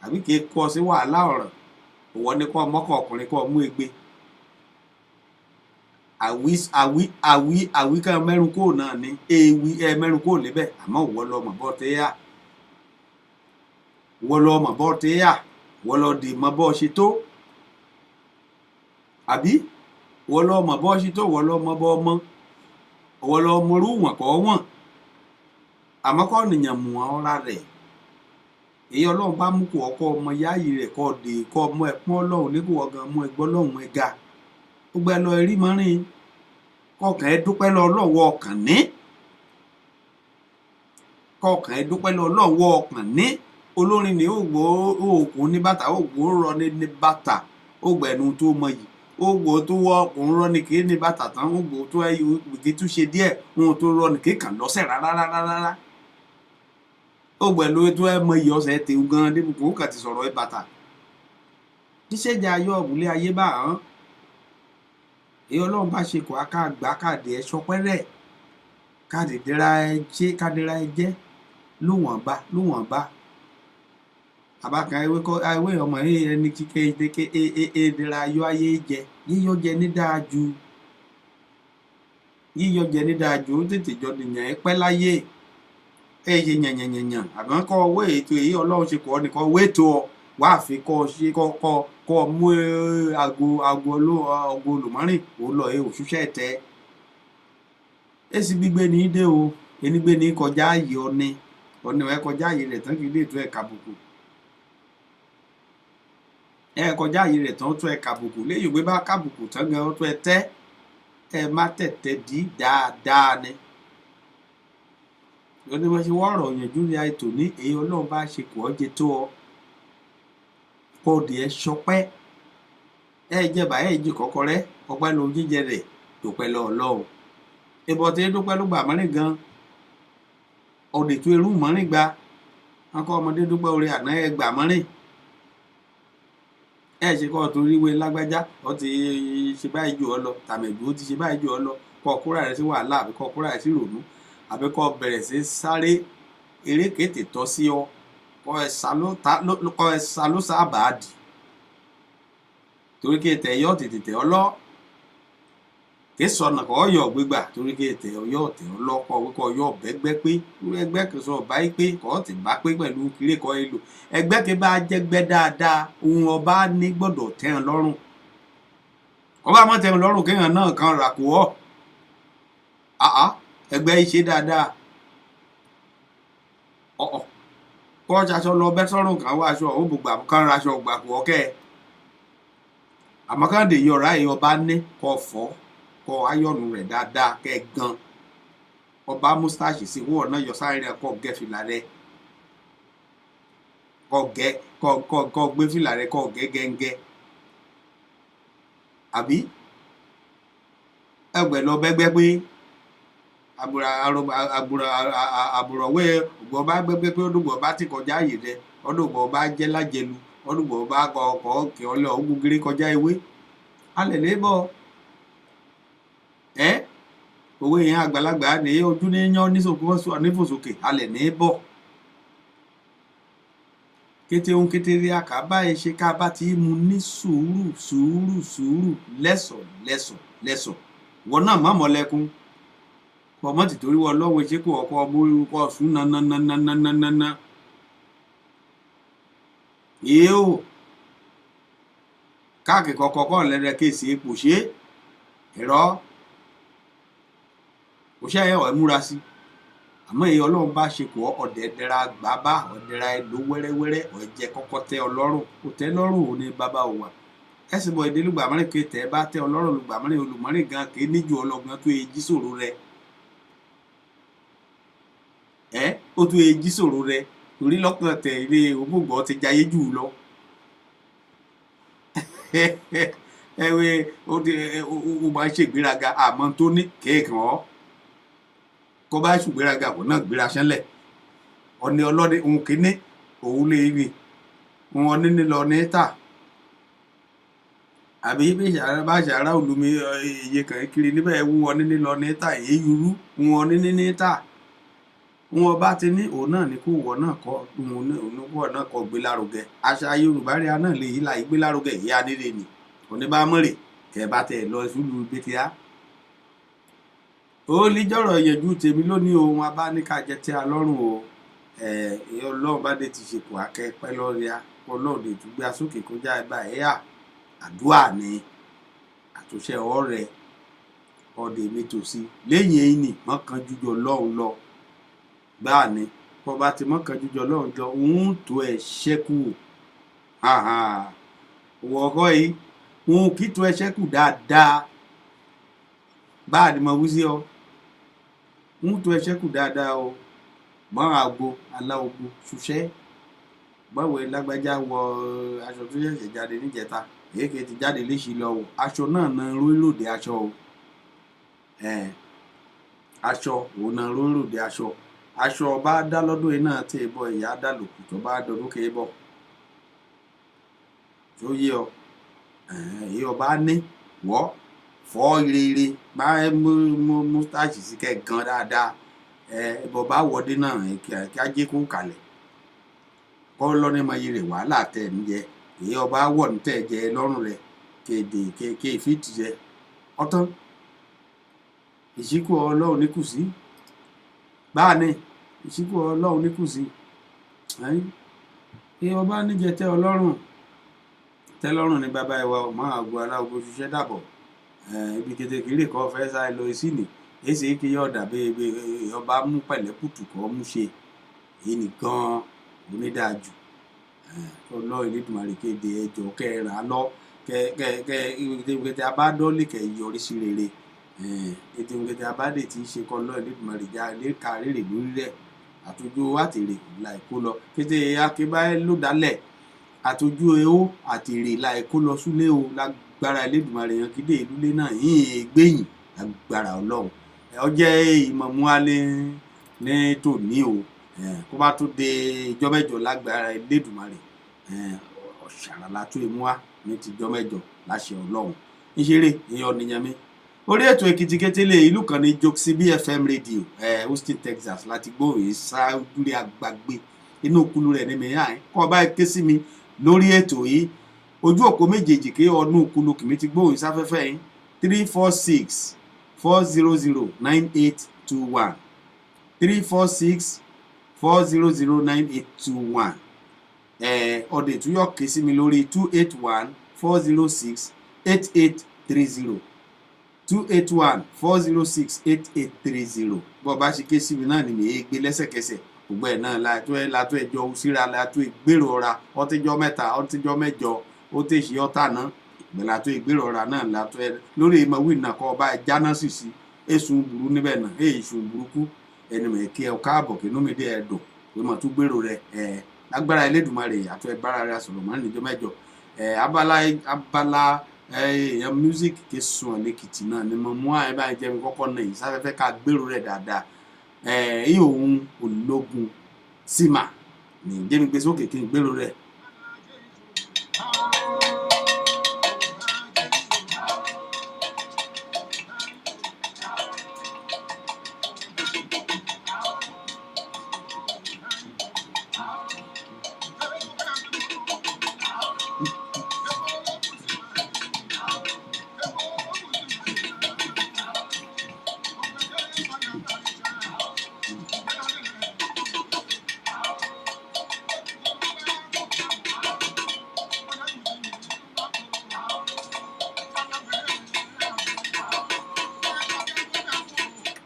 àbí kì í kọ sí wàhálà ọ̀ràn òwò ni kọ mọkọ ọkùnrin kọ mú egbe àwí kan mẹ́rùn kò náà ní ewì mẹ́rùn kò lébẹ̀ àmọ́ òwò lọmọ bọ tẹ yá wọ lọmọ bọ tẹ yá wọ lọ dì mọ bọ ṣe tó àbí wọ lọmọ bọ ṣe tó wọ lọmọ bọ ọmọ wọ lọmọ rú wọn kọ wọn àmọ́ kọ́ nìyàn mú ọ̀rá rẹ̀ èyí ọlọ́run bá mú kó ọkọ ọmọ yáàyè rẹ̀ kọ́ dé kọ́ ọmọ ẹ̀pọ́n ọlọ́run ní kó ọgàn mú ẹgbọ́ ọlọ́run ẹ̀ga ó gbẹ lọ erí mọ́rin kọkàn ẹ dúpẹ́ lọ ọlọ́wọ́ ọkàn ní kọkàn ẹ dúpẹ́ lọ ọlọ́wọ́ ọkàn ní olórin ní ògbó òkun ní bàtà ògbó rọ ní bàtà ògbẹ̀nu tó mọ yìí ògbó tó wọ ọkùnrin rọ ní kí ní bàtà tán ògbó tó ẹ gbèké tó ṣe díẹ̀ ohun tó rọ ní kí kàn lọ́sẹ̀ rárá ó gbẹ̀lú tó ẹ mọ iyọ̀ ọ̀sẹ̀ tèu gan débi kò kàn ti sọ̀rọ̀ ẹ bàtà ṣíṣẹ́jà ayọ̀ ọ̀bùnlé ayé bá hàn èyí ọlọ́run bá ṣe kó aká gbà káàdì ẹ ṣọpẹ́rẹ́ káàdì dẹ́ra ẹ jẹ́ lówọ̀nba àbákan ewé ọmọ ẹni kíkẹ́ ìdẹ́kẹ́ dẹ́ra ayọ̀ ayé jẹ yíyọ jẹ ní dáa ju ó tètè jọ nìyẹn ẹ pẹ́ láyé ẹ ṣe yànyànyànyàn àbọ̀n kọ́ owó ètò èyí ọlọ́run ṣe kọ́ ọ nìkan owó ètò ọ wá fi kọ́ ṣe kọ́ mú aago olùmọ́rìn òun lọ òṣìṣẹ́ tẹ́ èsì gbígbé ní dé o ẹni gbé ní kọjá ààyè ọ̀nà ẹ kọjá ààyè rẹ̀ tán kì í lè tó ẹ̀ka àbùkù ẹ kọjá ààyè rẹ̀ tán tó ẹ̀ka àbùkù léyìn gbé bá kábùkù tán gan tó ẹ tẹ́ ẹ má tẹ̀tẹ̀ dí dáadáa ni lọ́dún bá ṣe wọ́ọ̀rọ̀ yànjú ní àìtò ní èyí ọlọ́run bá ṣe kọ́ ọ́ jẹ tó ọ kọ́ọ̀dì ẹ ṣọpẹ́ ẹ jẹba ẹ jí kọ́kọ́ rẹ ọpẹ́ ló jíjẹ rẹ̀ dúpẹ́ lọ ọlọ́run ìbọn tí dúpẹ́ ló gbà mọ́rin gan ọ̀dẹ̀ tó irú mọ́rin gba wọn kọ́ ọmọdé dúpẹ́ orí àná ẹ gbà mọ́rin ẹ ṣe kọ́ torí wé lágbájá ọ ti ṣe báyìí jù ọ lọ tàmẹ̀dù ó ti ṣe báyìí jù ọ lọ kọ́ ọkúrà rẹ sí wàhálà àbí kọ́ ọkúrà rẹ sí rònú àbí kọ́ bẹ̀rẹ̀ sí sáré eré kété tọ́ sí ọ kọ́ ẹ sá ló sábà dì torí kí ètè yọ tètè tẹ ọlọ́ kí sọnà kọ́ yọ gbégbà torí kí ètè yọ tẹ ọlọ́kọ̀ wíkọ́ yọ bẹ́gbẹ́ pé ẹgbẹ́ kì í sọ báyìí pé kọ́ ti bá pé pẹ̀lú kiri kọ́ èlò ẹgbẹ́ kí bá jẹ́gbẹ́ dáadáa ohun ọba ní gbọ́dọ̀ tẹ́hàn lọ́rùn ọba mọ́ tẹ́hàn lọ́rùn kéèyàn náà kan rà kó ọ́ ẹgbẹ́ iṣẹ́ dáadáa kọ́ ṣaṣọ lọ bẹ́ sọ́rùn kan wá aṣọ òun bùgbà kan raṣọ gbàgbọ́ ọ̀kẹ́ àmọ́ káàdé yọ̀ọ̀rá yìí ọba ní kọ́ fọ́ kọ́ ayọ̀nù rẹ̀ dáadáa kẹ́ gan ọba mustache sí wọ́ọ̀ náà yọ sáré rẹ̀ kọ́ gẹ́ fìlà rẹ̀ kọ́ gbé fìlà rẹ̀ kọ́ gẹ́ gẹ́ngẹ́ àbí ẹgbẹ́ lọ bẹ́gbẹ́ pé àbùrọ̀wé ògbọ́n bá gbẹ́gbẹ́ pé ọdúngbọ̀n bá ti kọjá ààyè rẹ ọdúngbọ̀n bá jẹ́ lájẹlu ọdúngbọ̀n bá kọ ọkọ̀ òkè ọlọ́ ògùngiri kọjá ewé alẹ̀ lébọ̀ òwe yẹn àgbàlagbà ní ojú ní yán nífòsókè alẹ̀ ní bọ̀ kété ohun kété rí àkàbá ṣe ká bá ti mú ní sùúrù lẹ́sọ̀ wọn náà má mọ̀lẹ́kún ọmọ ti torí wọ lọ́wọ́ ṣe kó ọkọ̀ ọmọ orúkọ ọ̀sùn nananananana Yóò káàkiri kọ̀kọ̀kọ̀ lẹ́rẹ̀ kéèsì epo ṣe ẹ̀rọ kò ṣe ẹ̀yọ̀ múra sí àmọ́ èyí ọlọ́run bá ṣe kọ́ ọ̀dẹ̀dẹ̀ra gbábá ọ̀dẹ̀ra ẹ̀lò wẹ́rẹ́wẹ́rẹ́ ọ̀jẹ̀ kọ́kọ́ tẹ́ ọlọ́run kò tẹ́ lọ́rùn òní bàbá òwà ẹ̀sìn bọ̀ èdè lùgbàmọ́rin ké tẹ́ bá tẹ́ ọlọ́run lùgbàmọ́rin olùmọ́rin gan ké níjù ọlọ́gbọ́n tó ejí sòro rẹ ó tó ejí sòro rẹ torí lọ́kàn tẹ̀ ilé ògbógbọ́ ti jayé jù lọ ẹ̀wẹ̀ ó máa ń ṣègbéraga àmọ́ tó ní kéèkàn ọ́ kó bá ṣùgbéraga kò náà gbéra sẹ́lẹ̀ ọ̀nì ọlọ́dẹ òun kìíní òun lè rí wọn níní lọ ní tà àbí bí bá ṣàrá olùmí iye kan kiri níbẹ̀ wú wọn níní lọ ní tà èyí yurú wọn níní ní tà wọn bá ti ní òun náà ní kó wọ náà kọ òun náà kọ gbé lárugẹ àṣà Yorùbá rí aná lè yí láì gbé lárugẹ ìyá adéré ni oníbàámọ̀rè kẹ bá tẹ lọ sílùú gbẹkẹá ó níjọ̀rọ̀ yẹjú tèmi lónìí ohun abáníkàjẹ tí a lọ́rùn o ọlọ́run bá dé ti ṣèpò akẹ́pẹ́ lọ́rìá ọlọ́run lè tún gbé asókè kọjá ẹgbà ẹ̀yà àdúrà ní àtúnṣe ọ̀rẹ́ ọ̀dẹ̀ mi tòsí lẹ́yìn ẹ̀yìn ni mọ́kàn jújọ lọ́run lọ gbáà ni kó bá ti mọ́kàn jújọ lọ́run lọ òun tó ẹ̀ ṣẹ́kù òwò ọkọ yìí òun kì í tó ẹ̀ ṣẹ́kù dáadáa báà ni mo wí sí ọ ń tó ẹṣẹ kù dáadáa o mọ àgbo aláwògbò ṣuṣẹ báwo lágbájá wọ aṣọ tó ṣẹ̀ṣẹ̀ jáde níjẹta èyíkè ti jáde léṣì lọ wọ aṣọ náà na róòlòdì aṣọ o aṣọ òun na róòlòdì aṣọ bá dá lọ́dún yìí náà tí ìbọn ìyá dá lòkù tó bá dọdún kì í bọ̀ tó yé ọ èyí ọba ní wọ́ fọ́ rere bá mú táàsì sí kẹ́ gan dáadáa ẹbọ bá wọdé náà kí ajé kó kalẹ̀ kọ́ lọ́ní mọ iye rẹ̀ wàhálà tẹ̀ ń jẹ èyí ọba wọ̀ ní tẹ̀ jẹ lọ́rùn rẹ̀ kéde ké fìtì jẹ ọtán ìṣíkù ọlọ́run ní kùsí báà ní ìṣíkù ọlọ́run ní kùsí èyí ọba níjẹ tẹ ọlọ́run tẹ lọ́rùn ní bàbá ìwà ọmọ àgọ́ aláwọ̀ ṣiṣẹ́ dàbọ̀ ibi kékeré kan fẹ́ sáré lọ sí ni èsì kí yóò dàbí ọba mú pẹ̀lẹ́kùtù kọ́ mú ṣe èyí nìkan onídàájú ọlọ́ Elédùmarè kéde ẹjọ́ kẹrà lọ kẹ abádọ́lé kẹ yọrí sí rere ètò abádé tí í ṣe kọ́ lọ́ Elédùmarè já lẹ́ka rèrè lórí rẹ̀ àtòjú àtèrè láìkó lọ kété akébáyé ló dálẹ̀ àtòjú eó àtèrè láìkó lọ súlé o lágbára Elédùmarè yan kídé ìlúlé náà yìí gbẹ̀yìn lágbára Ọlọ́run ọjẹ́ ìmọ̀múalé ní tòní o kó bá tó de ìjọ mẹ́jọ lágbára Elédùmarè ọ̀ṣàrà látó ìmúwa ní ti ìjọ mẹ́jọ láṣẹ Ọlọ́run ìṣeré ìyẹn ọ̀nìyàn orí ètò Èkìtì Kétélé ìlú kan ní Jokesibi FM radio Houston Texas láti gbóhùn sáúdúré àgbàgbé inú kúlú rẹ̀ ní mìíràn kọ́ bá ké sí mi lórí ètò yìí ojú òpó méjèèjì ké ọdún kúlú kìmí ti gbóhùn sáfẹ́fẹ́ yìí 346 400 9821 346 400 9821 ọdẹ ìtúyọ̀ ké sí mi lórí 281 406 8830 281 406 8830 bọ́ bá ṣe ké sí mi náà ni mi gbé lẹ́sẹ̀kẹsẹ̀ gbogbo ẹ̀ náà látó ẹjọ́ síra látó ìgbèrò ọ̀ra ọtíjọ́ mẹ́ta ọtíjọ́ mẹ́jọ ó tẹ̀sí ọ̀tá náà látó ìgbèrò ọ̀ra náà látó ẹ lórí ìmọ̀wé náà kọ́ ọba jáná sì sí èsùn burú níbẹ̀ náà èsùn burúkú ẹni mọ̀ kí ẹ káàbọ̀ kí inú mi dé ẹ dùn pé mo tún gbèrò rẹ lágbára Elédùmarè àtọ́ ẹ bára rẹ sọ̀rọ̀ mọ́ níjọ́ mẹ́jọ abala èèyàn music ké sun Èkìtì náà ni mo mú àyè báyìí jẹ́ mi kọ́kọ́ náà yìí sáfẹ́fẹ́ ká gbèrò rẹ̀ dáadáa èyí òun ológun símà ní jẹ́mi gbé sókè kí n gbèrò rẹ̀.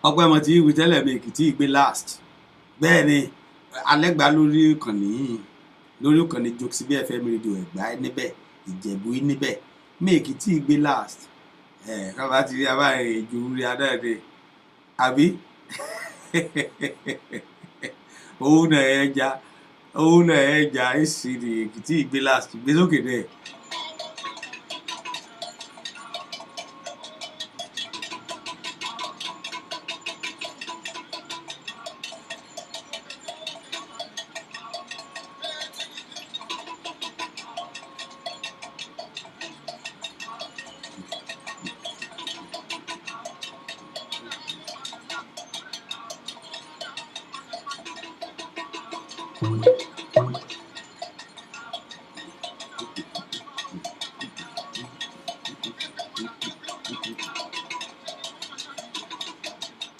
ọpẹ́ mo ti wí tẹ́lẹ̀ mi Èkìtì gbé last bẹ́ẹ̀ ni alẹ́gbàá lórí ìkànnì Jokesibi FM rédíò Ẹ̀gbá níbẹ̀ Ìjẹ̀bú níbẹ̀ mi Èkìtì gbé last kábà ti rí abáyé ìjò rí adáde àbí òun náà ẹja èsì ní Èkìtì gbé last gbé sókè náà.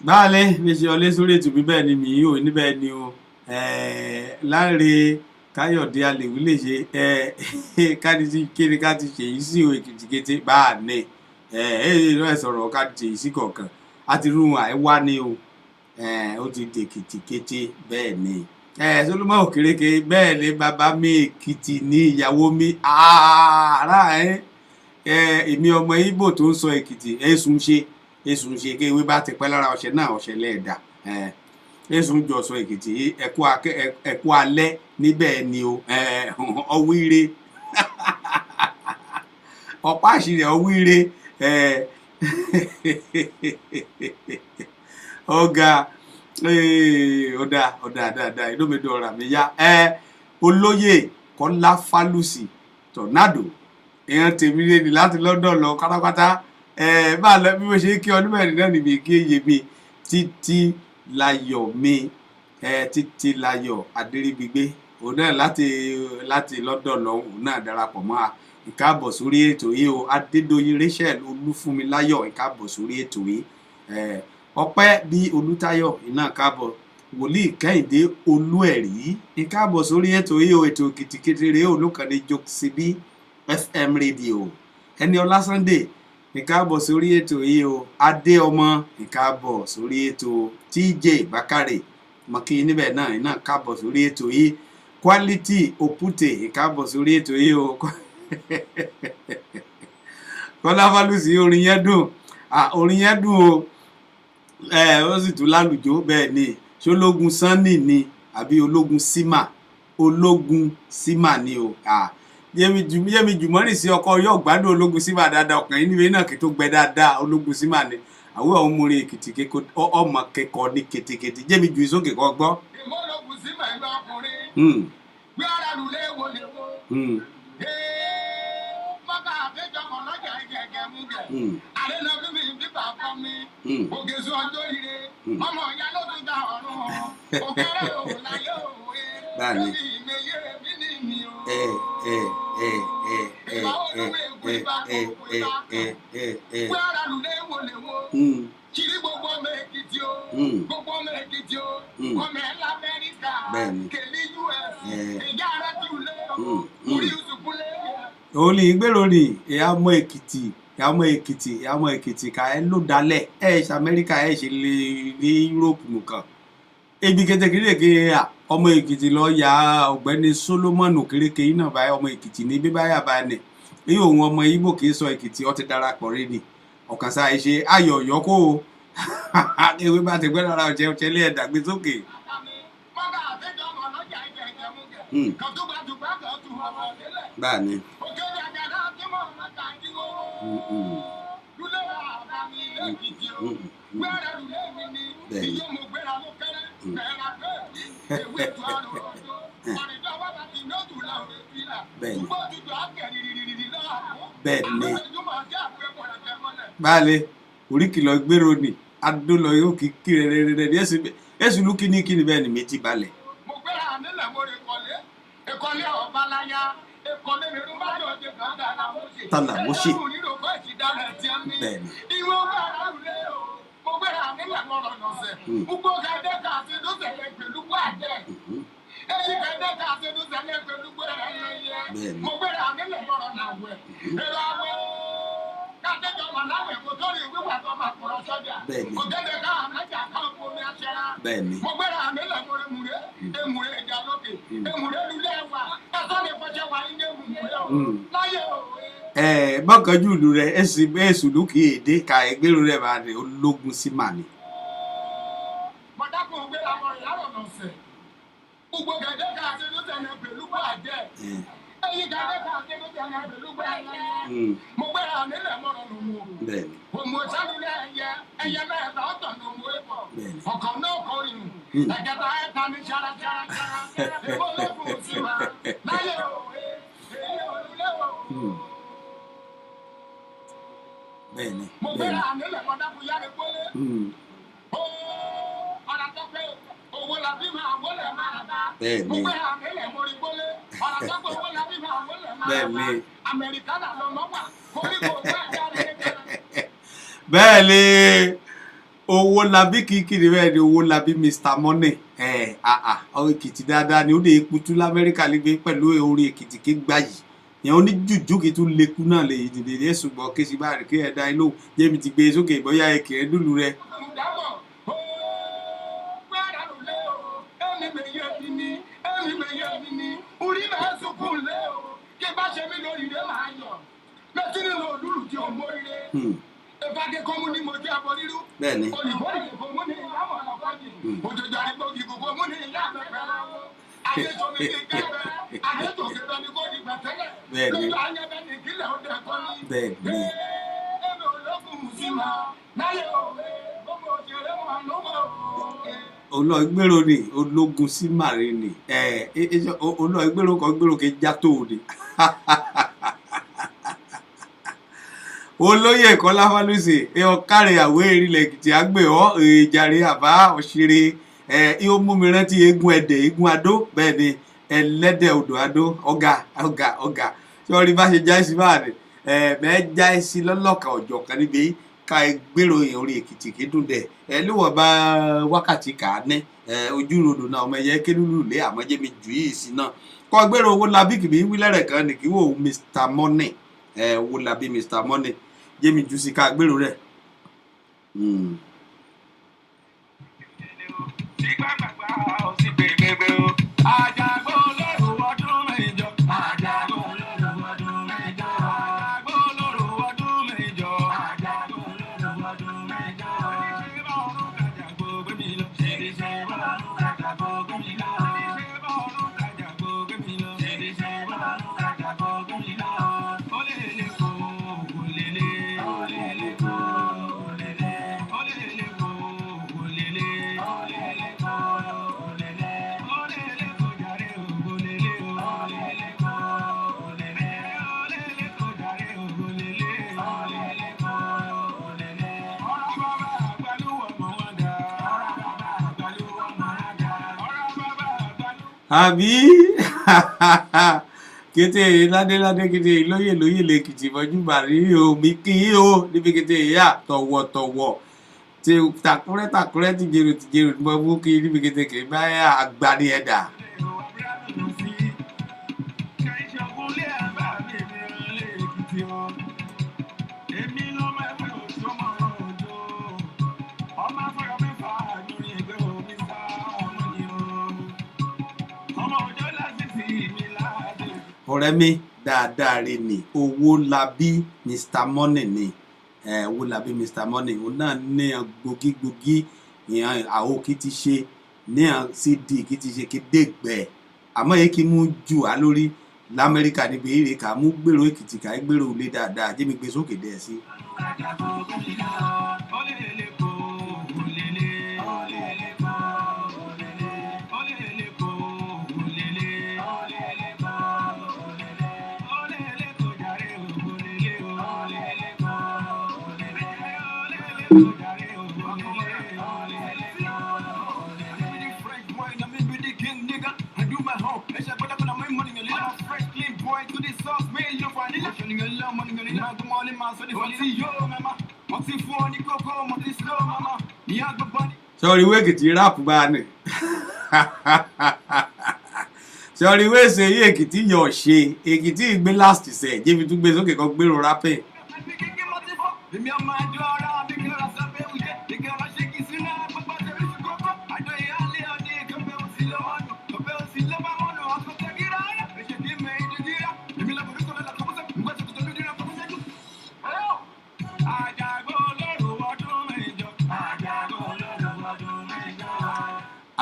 Báàlẹ́ mi ṣe ọlé sórí ètò bí bẹ́ẹ̀ ni mi yóò níbẹ̀ ni o Láre Káyọ̀dé Alèwí lè ṣe káàdì kéré ká ti ṣèyí sí o Èkìtì kété báà ní ló ẹ̀ sọ̀rọ̀ ká ti ṣèyí sí kọ̀ọ̀kan á ti rú àìwá ni o ó ti di Èkìtì kété bẹ́ẹ̀ ni Solomon Òkèrèké bẹ́ẹ̀ ni bàbá mi Èkìtì ní ìyàwó mi ara èmi ọmọ Ìgbò tó ń sọ Èkìtì èsùn ṣe kí ewé bá ti pẹ́ lára ọṣẹ náà ọṣẹ lẹ́ẹ̀dà èsùn jọ sọ Èkìtì ẹ̀kú alẹ́ níbẹ̀ ni o ọwíire ọ̀pá àṣírí ọwíire ọ̀gá ọ̀dà dáadáa inú mi dùn ọ̀rọ̀ mi yá olóyè Kọ́lá Fálùsì Tornado èèyàn tèmi lé ní láti London lọ pátápátá bá lọ bí mo ṣe kí ọdún mẹ́rin náà níbi kí iye mi títí láyọ̀ Adéríbigbé òun náà láti London lọ òun náà darapọ̀ mọ́ a ìkáàbọ̀ sórí ètò yìí o Adédoyin Rachel Olúfúnmiláyọ̀ ìkáàbọ̀ sórí ètò yìí Ọpẹ́ bí Olútáyọ̀ iná káàbọ̀ Wòlíì Kẹ́hìndé Olúẹ̀rí ìkáàbọ̀ sórí ètò yìí o ètò kìtìkìtìrè olùkànnì Jokesibi FM rédíò Ẹniọlá Sunday ìkáàbọ̀ sórí ètò yìí o Adé ọmọ ìkáàbọ̀ sórí ètò TJ Bákàrè mọ̀kí níbẹ̀ náà iná káàbọ̀ sórí ètò yìí Quality Opute ìkáàbọ̀ sórí ètò yìí o Kọ́lá Fálùsì orin yẹn dùn o ó sì tún lálùjó bẹ́ẹ̀ ni ṣológun sanni ni àbí ológun símà ni o yẹmi jùmọ́rì sí ọkọ yóò gbádùn ológun símà dáadáa ọkàn yìí níbi náà kí tó gbẹ dáadáa ológun símà ni àwọn ọmọ orin Èkìtì ọmọ kẹkọọ ní ketekete jẹ́mi ju ìsókè kọ́ gbọ́. ìmọ̀lógún símà ìlú ọkùnrin gbé ara lulẹ̀ wo lè wo mọ́ká àtẹ́jọ́ ọlọ́jà ìjẹ̀jẹ̀ mú jẹ àrẹ́lọ bíbí bíbà kọ́ mi ògè sọ ọjọ́ ire ọmọ ìyá ló tún dá ọ̀run òkèrè òun láyé òwe lórí ìmẹ̀yẹ mi ní mi o. ìgbà olówó èkó ìbá kókó ìbá kan gbé ara lulẹ̀ wo lè wo kiri gbogbo ọmọ Èkìtì o gbogbo ọmọ Èkìtì o ọmọ ẹ̀ l'Amẹ́ríkà kèlí US ìjà rẹ̀ tún lé o orí ìsùnkúnlé. òun ní ìgbèrò ni ìyá ọmọ Èkìtì ká ẹ ló dalẹ̀ ṣe Amẹ́ríkà ṣe lè ní Europe nìkan ebi kékeré ọmọ Èkìtì lọ ya ọ̀gbẹ́ni Solomon Òkèrèké iná báyìí ọmọ Èkìtì ní bíbáyà bá ní èyí òun ọmọ Ìgbò kì í sọ Èkìtì ó ti darapọ̀ rí ni ọ̀kan sáà ṣe ayọ̀ ọ̀yọ́kó o ewé bá ti gbẹ́ lára ọ̀jẹ̀ lé ẹ̀dá gbé sókè. báàní. bẹ́ẹ̀ni báàlẹ̀ oríkìlọ̀ gbèrò ni adólọ yóò kí rẹ̀rẹ̀rẹ̀ ní ẹ̀sùn lú kíní bẹ́ẹ̀ ni méjì balẹ̀. mo gbéra nílẹ̀ mo lè kọ́lé ọba láyá ìkọ́lé mi ló bá yọ ọdẹ kan dára mo ṣe. tọ́lá mo ṣe. bẹ́ẹ̀ni. ìwọ gbára lulẹ̀ o mo gbéra nílẹ̀ mo rọ̀ lọ́sẹ̀ gbogbo kẹ́dẹ́ kà sí tó tẹ̀lé pẹ̀lú gbàjẹ́ èyí kẹ́dẹ́ kà sí tó tẹ̀lé pẹ̀lú gbẹ̀rẹ̀ mo gbéra nílẹ̀ mo rọ̀ nàwẹ̀ èrò àwẹ̀ bẹ́ẹ̀ni mọ́kànjú ìlú rẹ̀ ẹ̀sùn lókè èdè ka ẹgbẹ́rú rẹ̀ bá rẹ̀ ológun sí màní. Mọ̀dákùn gbé àwọn ìyàrá lọ́sẹ̀. Gbogbo gẹ̀dẹ́ káàkiri ló tẹ̀lé pẹ̀lú bàjẹ́. Ẹyin gẹ̀dẹ́ káàkiri ló tẹ̀lé pẹ̀lú bàjẹ́. Mo gbéra nílẹ̀ mọ́rọ̀ lòmù. Bẹ́ẹ̀ni. Òmù sálúlẹ̀ ẹyẹ mẹ́ta ọ̀tọ̀ lòmù ẹ̀pọ̀. Ọ̀kan náà kọ inú. Ẹ̀kẹta ẹ̀ta ní ṣáraṣára. Èmo lẹ́kùn sí wa. Láyé òwe, èyí olúlé òwe. Bẹ́ẹ̀ni. Mo gbéra nílẹ̀ mọ̀dákùn yára gbólé. Owó la bí máa wọlé máa bá. Bẹ́ẹ̀ni. Mo gbé àmìlẹ̀ mórí gbólé. Ọ̀rọ̀ tó gbé owó la bí máa wọlé máa bá. Bẹ́ẹ̀ni. Amẹ́ríkà náà lọ mọ́ wà. Koríko tó ẹ̀dá rẹ̀ kẹ́kẹ́. Bẹ́ẹ̀ni owó labí kìkìrì bẹ́ẹ̀ ni owó labí Mr Money Èkìtì dáadáa ni ó lè kutu l'Amẹ́ríkà níbi pẹ̀lú orin Èkìtì ké gbáyì yẹn ó ní jùjú kí tún leku náà lè dìde ní ṣùgbọ́n kí sì bá rí kí ẹ̀dá ilé jẹ́mi ti gbé sókè bóyá ẹ̀kẹ́ dùlù rẹ̀. Orí máa sunkún lé o, kí bá ṣe mí lórí rẹ̀ máa yọ̀. Lọ́tí nínú olúlu tí o móríre. Ìfàdé kọ́mú ni mo jẹ́ abọ́ rírú. Bẹ́ẹ̀ni. Òyìnbó ìdìbò mú ní ìyá mọ̀ lọ́kọ́jì. Òjòjò àdìgbò ìgbòho mú ní ìyá àpẹẹrẹ láwọ́. Àdéjọ́ mi ti kẹ́kẹ́. Àdéjọ́ kẹ́kẹ́ ni kò ní gbàtẹ́lẹ̀. Bẹ́ẹ̀ni. Lójú ayẹyẹ ní ìpínlẹ̀ òde ẹ̀kọ́ ní. Bẹ́ẹ̀ni. Èmi ò lókun sí ma. Láyé òwe, gbogbo òjèrè wọn ló mọ̀ òwe. Olóògbèrò ni ológun sí màrí ni olóògbèrò kan gbèrò kí já tó ni olóyè Kọ́lá Fálùsì ọ̀kàrẹ̀ àwé ìrìlẹ̀ Èkìtì àgbẹ̀ ìjàre àbá òṣèré yóò mú mi rántí eégún ẹ̀dẹ̀ eégún adó bẹ́ẹ̀ ni ẹlẹ́dẹ̀ odò adó ọ̀gá tí wọ́n rí bá ṣe já sí báàdì bẹ́ẹ̀ já sí lọ́lọ́kan ọ̀jọ̀ kan níbi ká gbèrò orí Èkìtì kídùn dẹ̀ lówó bá wákàtí kà á ní ojú rodò náà ọmọ ẹ̀yẹ kélúlù lé àmọ́ jẹ́mi jù yìí sí náà kọ́ gbèrò owó labí kìbí wílẹ̀rẹ̀ kan ní kí wò ó Mr Money owó labí Mr Money jẹ́mi jù sí ká gbèrò rẹ̀. Àbí kété ládéládé kété lóyè lèkìtì mọ́jú bàrí omi kí o níbi kété ìyá tọ̀wọ̀tọ̀wọ̀ tí takúrẹ́ ti jèrò tí mo mú kí níbi kété kì í bá agbani ẹ̀dà. Ọ̀rẹ́ mi dáadáa rè ní owó labí Mr Money ni owó labí Mr Money òun náà ní gbogígbogí ìyàn àwọ̀ kì í ti ṣe ní CD kì í ti ṣe kéde gbẹ àmọ́ èyí kì í mú jù á lórí l'Amẹ́ríkà níbi eré ká mú gbèrò Èkìtì ká gbèrò ilé dáadáa jẹ́mi gbé sókè dẹ̀ sí. Sọ̀rí ìwé Èkìtì ráàpù bá ní sọ̀rí ìwé ṣe yí Èkìtì yọ̀ ṣe Èkìtì gbé last ṣe jẹ́bi tún gbé sókè kan gbèrò rápẹ̀.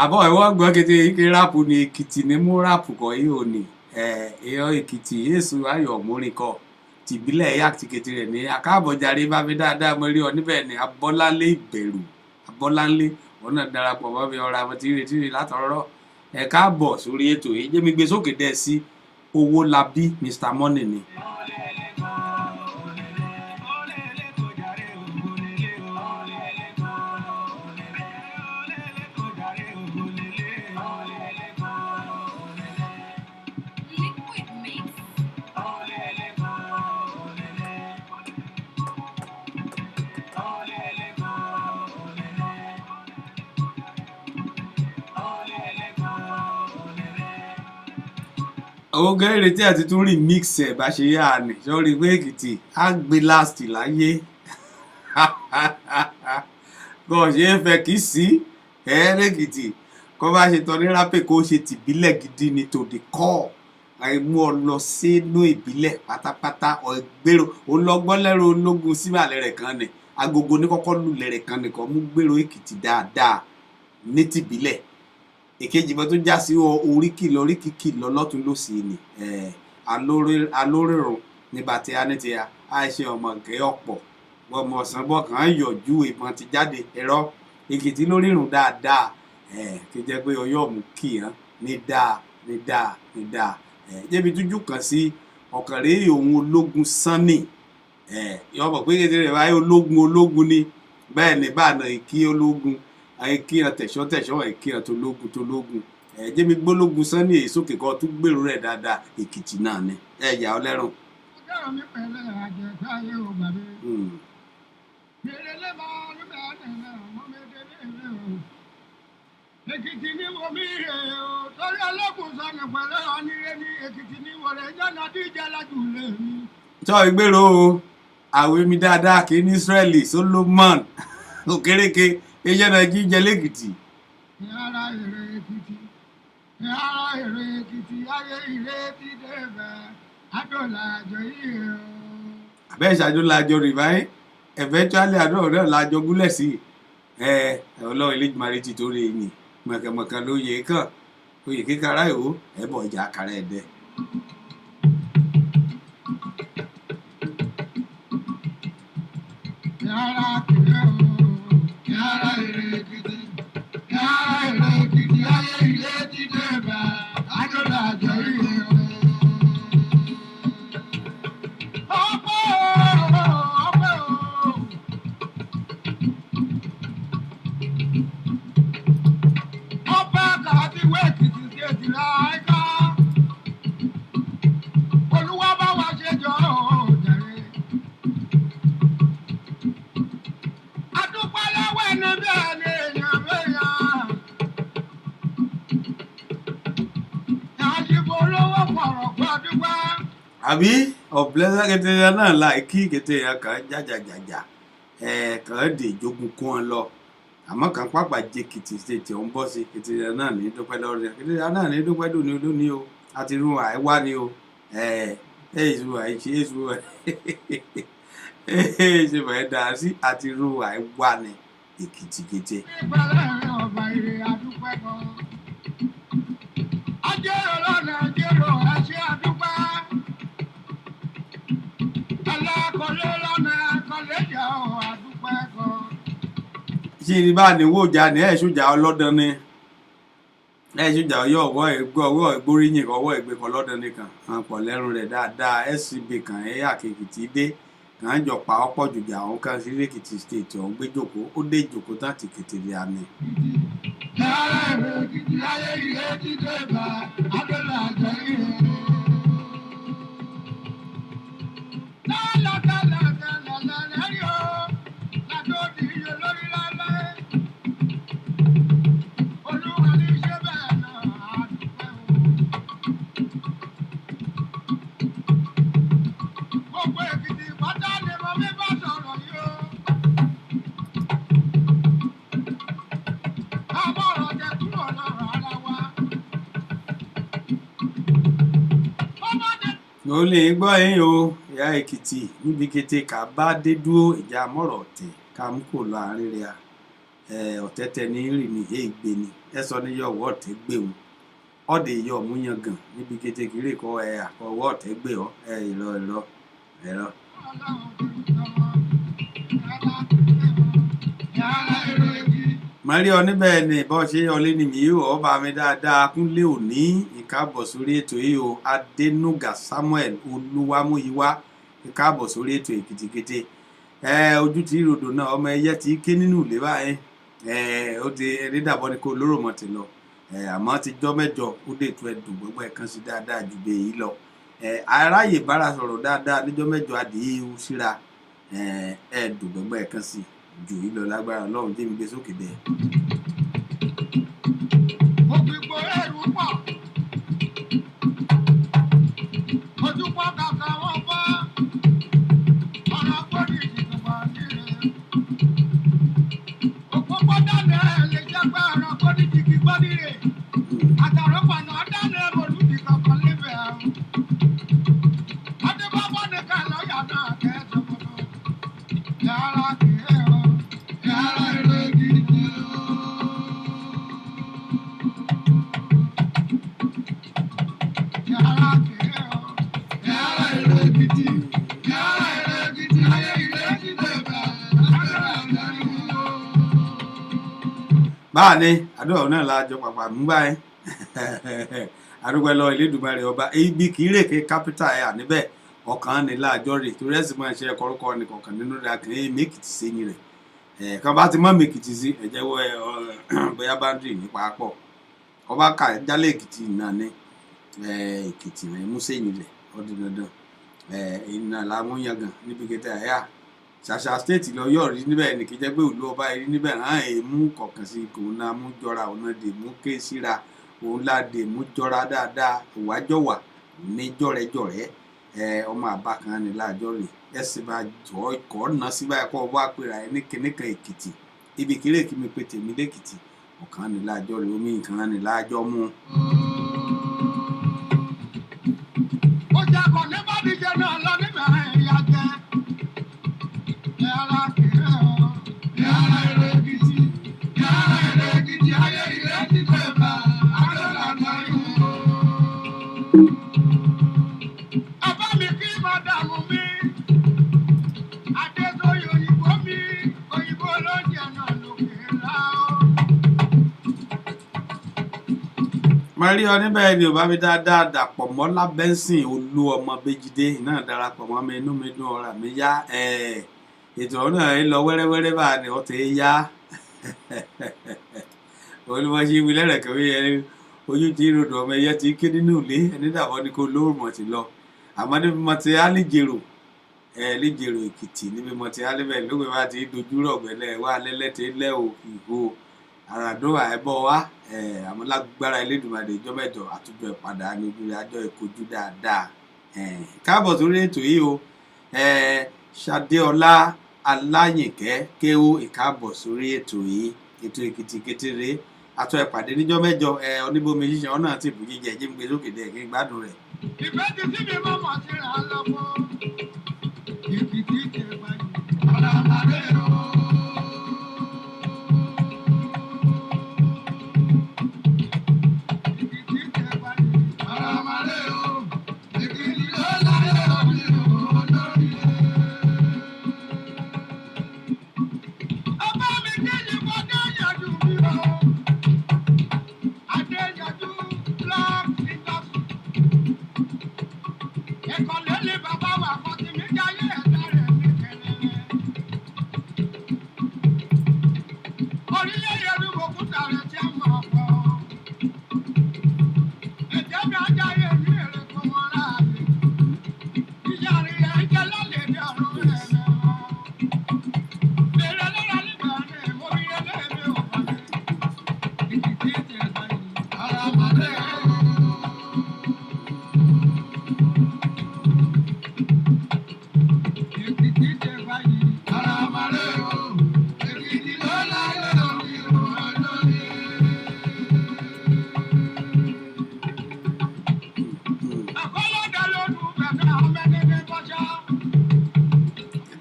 àbọ̀ ìwọ́ gbọ́ kété ike ráàpù ní Èkìtì ní mú ráàpù kọ́ yìí ò ní èèyàn Èkìtì èso ayọ̀ múrin kọ́ tìbílẹ̀ ẹ̀yà tìkẹtì rẹ̀ ní akáàbọ̀járe bá mi dáadáa mo rí ọ níbẹ̀ ní Abọ́láńlé Ìbẹ̀rù Abọ́láńlé wọn náà darapọ̀ mọ́ mi ọ̀rọ̀ àwọn tìrì látọ̀rọ̀ ẹ káàbọ̀ sórí ètò yìí jẹ́mi gbé sókè dẹ̀ sí Owólabí Mr Money ni. Owó gẹ́rẹ́ tí a ti tún remix ẹ̀ bá ṣe yá ni sọ́rí pé Èkìtì á gbé last láyé kò ṣe é fẹ́ kí sí Èkìtì kó bá ṣe tọ́ ní rápẹ̀ kó ṣe tìbílẹ̀ gidi ni to the core àìmú ọ lọ sínú ìbílẹ̀ pátápátá ọ̀gbèrò olọ́gbọ́n lẹ́rọ ológun síbàlẹ̀ rẹ̀ kan ni agogo ní kọ́kọ́ lulẹ̀ rẹ̀ kan nìkan mú gbèrò Èkìtì dáadáa ní tìbílẹ̀ èkejì bọ́ tó já sí oríkì lọ lọ́tún lọ́sì ni alórèrùn nígbà tí a ní ti àìṣe ọmọ gẹ́ ọ̀pọ̀ ọmọ ọ̀sán bọ́ kàn án yọ̀jú ìbọn ti jáde ẹ̀rọ Èkìtì lórírùn dáadáa kí jẹ́ pé ọyọ́ mú kì hàn ní dáa jẹ́bi tújú kan sí ọ̀kànrẹ́ òun ológun sanni yọ̀bọ̀ pé kékeré rẹ̀ báyìí ológun ni bẹ́ẹ̀ ni báàna ìkí ológun àìkíyàn tẹ̀sọ́ àìkíyàn tó lógun jẹ́mi gbólógun sanni èyí sókè kan tún gbèrò rẹ̀ dáadáa Èkìtì náà ni yà ọ́ lẹ́rùn. ọjọ́ mi pẹ̀lẹ́ àjẹsà yẹ ò gbàgbé. gbèrè lẹ́bà nígbà tẹ̀lé ọmọ mi délé rẹ̀ o. Èkìtì ní wo mi rè o torí ọlọ́kùn sọnù pẹ̀lẹ́ ọ̀nìrè ní Èkìtì ní wọlé jọ́nà díjà lájú lé mi. tọ́ ìgbèrò àwẹ̀ mi dáadáa kì í ní Israeli Solomon òkèrèké ẹ̀yẹ́ náà jíjẹ lẹ́kìtì. Yàrá èrè Èkìtì ayé ìrè ti débẹ̀ adọ́là àjọ yìí o. àbẹ́ ìṣàjò làjọ rìbáyé eventually àdó náà làjọ gúnlẹ̀ sí Ọlọ́run Elédùmarè ti torí ẹ̀yìn mọ̀kànmọ̀kàn ló yẹ kàn oyè kíkàrà ìwò ẹ̀bọ̀ ìjà àkàrà ẹ̀dẹ́. Yàrá kìlẹ̀ o yàrá èrè Èkìtì ayé ìrè ti débẹ̀ adọ́là àjọ yìí o. àbí ọ̀pọ̀lọpọ̀ kẹtẹrẹ náà láì kí kẹtẹrẹ kan jájàjàjà kàn dé ìjógun kún ọ lọ àmọ́ kan pápá jẹ Èkìtì state ọ̀hún bọ́ sí kẹtẹrẹ náà ní dúpẹ́ lọ́rẹ́ kẹtẹrẹ náà ní dúpẹ́ dùn ní olóní o àti irun àìwá ni o èso àìṣe èso ṣe bẹ̀rẹ̀ dà sí àti irun àìwá ni Èkìtì kété. ìpínlẹ̀ ọba ire adúpẹ́ gan. ajẹ́rò lọ́nà ajẹ́rò ẹ̀ṣẹ́ adúpẹ́. alákọ̀ọ́lẹ́ lọ́nà akọ̀lẹ́jà adúpẹ́ gan. ṣé ní bá ní wò já ní ẹ̀ṣọ́jà ọlọ́dún ni ẹ̀ṣọ́jà ọyọ́ ọwọ́ ìgbóríyìn ọwọ́ ìgbẹ́kọ̀ ọlọ́dún nìkan àwọn pọ̀ lẹ́rù rẹ̀ dáadáa SCB kan ẹ̀yà Èkìtì dé kàn án jọ pa ọ̀pọ̀ jùjà àwọn kan sí Èkìtì state ọ̀hún gbé jòkó ó dé jòkó tán ti kètèrè àmì. yàrá èrè Èkìtì ayé ìrè ti débà adọ́là àjọ ìrè. lẹ́rìí o ládó di iye lórí lálẹ́. Olúwa ní ṣe bẹ́ẹ̀ náà àdúpẹ́ o. Gbogbo Èkìtì pátá ni mo fi bá sọ̀rọ̀ yìí o. ó lè gbọ́ yín o ìyá Èkìtì níbi kété ká bá dé dúró ìjà mọ́rọ̀ ọ̀tẹ̀ ká mú kò lọ àárín rẹ̀ ọ̀tẹ̀tẹ̀ ní rìn ní ègbè ni ẹ sọ ní yọ̀wọ́ ọ̀tẹ̀ gbé wọn ọ̀dẹ̀ yọ̀ mú yan gàn níbi kété kiri kọ́ àkọ́wọ́ ọ̀tẹ̀ gbé ọ ẹ̀rọ. Mario níbẹ̀ ni bọ́ ṣe ọlé ni mi yóò ọba mi dáadáa Kúnlé òní ìkáàbọ̀ sórí ètò yìí o Adénúgà Samuel Olúwamúyíwá ìkáàbọ̀ sórí ètò Èkìtì kété ojú tí ròdò náà ọmọ ẹyẹ ti ké nínú ilé báyìí ó ti ẹni dàbọ̀ ni kò lóró mọ̀ ti lọ àmọ́ ti jọ́ mẹ́jọ ó dé ètò ẹ̀dùn gbogbo ẹ̀kan sí dáadáa ju bẹ́ẹ̀ yìí lọ aráyè bára sọ̀rọ̀ dáadáa níjọ́ mẹ́jọ adìyẹ ewu síra ẹ̀dùn gbogbo ẹ̀kan sí jù yìí lọ lágbára Ọlọ́run jẹ́ mi gbé sókè bẹ́ẹ̀. Ògbìgbò ẹ̀rù pọ̀, ojú pọ̀ kàkà wọ́n bá ọ̀rọ̀ gbòdì ìdìbò nílé. Òpópó dáná lè jẹ́ pé ọ̀rọ̀ gbòdì ìdìbò nílé. Àtàrọ̀ pàná dáná olùdí kankan lébẹ̀ àwọn. Adébábọ̀ nìkan lọ́ọ̀yà náà kẹ́sàn-án gbogbo. Yàrá kìí ẹ̀rọ. Báàní àdúrà náà la jọ pàpà mú báyìí àdúgbò lọ Elédùmarè ọba ibi kì í rèké kápítà níbẹ̀ ọkàn ní láàjọ rè torí ẹ̀sìn máa ń ṣe ẹ̀kọ́rúkọ ní kọ̀ọ̀kan nínú rẹ̀ kì í mẹ́kìtì sẹ́yìn rẹ̀ kan bá ti mọ́ mẹ́kìtì sí ẹ̀jẹ̀wọ́ bóyá báńdìrì nípa pọ̀ ọba kà jálẹ̀ Èkìtì náà ní Èkìtì rẹ̀ mú sẹ́yìn rẹ̀ ọdún dandan ìnà làmúyangàn níbi kẹtẹ àyà ṣàṣà stéètì lọ yọ̀ rí níbẹ̀ ní kí jẹ́ pé òlu ọba rí níbẹ̀ hàn èémú kọ̀ọ̀kan sí kòun náà mú jọra òun náà dè mú ké síra òun lá dè mú jọra dáadáa òwájọ́wà ní jọ̀rẹ́jọ̀rẹ́ ọmọ àbá kan ní láàjọ rè ẹsìn bá jọ ikọ̀ ọ̀nà síbá ẹ̀kọ́ wá pera ẹ ní kíníkan Èkìtì ibi kéré kí mi pe tèmi lẹ́kìtì ọ̀kan ní láàjọ rè omi nǹkan ní láàjọ mú. Ó jẹ́ kọ́ ní bá díje náà lọ níbẹ̀ ẹ̀yà jẹ́ yàrá kìí ẹ̀rọ yàrá Èkìtì yàrá Èkìtì ayé ìrètí tẹ̀ bá àdúrà náà yóò. Bàbá mi kí màdàmú mi, Adétóyè òyìnbó mi, òyìnbó ló jẹ́ náà lókè láò. Mario níbẹ̀ ni ò bá mi dáadáa dàpọ̀ mọ́ Lábẹ́nsìn Olú ọmọ Béjídé náà darapọ̀ mọ́ mi inú mi dùn ọ̀rà mi yá ètò náà ń lọ wẹ́rẹ́wẹ́rẹ́ bá ní ọ̀tẹ̀ yá olùwọ́sí wílẹ̀ rẹ̀ kẹ́wé ẹni ojú tí ròdò ọmọ ẹyẹ ti ké nínú ilé ẹni dàbọ̀ ni kò lóòrùn ti lọ àmọ́ níbi mo ti Alíjèrò Líjèrò Èkìtì níbi mo ti alẹ́bẹ̀ lóògbé bá ti dojú rọ̀gbẹ́lẹ̀ wá lẹ́lẹ́tẹ̀ lẹ́ ìhó àràdúrà ẹbọ wa àmọ́ lágbára Elédùmarè ìjọ mẹ́jọ àtúntò ìpadà ní ojú rẹ̀ àjọ ìkojú dáadáa káàbọ̀ sórí ètò yìí o Ṣadéọlá Aláyìnkẹ́ kéwú ìkáàbọ̀ sórí ètò yìí ètò Èkìtì kékeré àtọ ìpàdé níjọ́ mẹ́jọ oníbomi ṣíṣe ọ̀nà àti ìbú jíjẹ jí ń gbé sókè dẹ̀ kí n gbádùn rẹ̀. Ìfẹ́ ti sí mi mọ́ mọ́ sí ra lọ́wọ́ Èkìtì tẹ̀ báyìí ọ̀rọ̀ àmàlẹ́ o.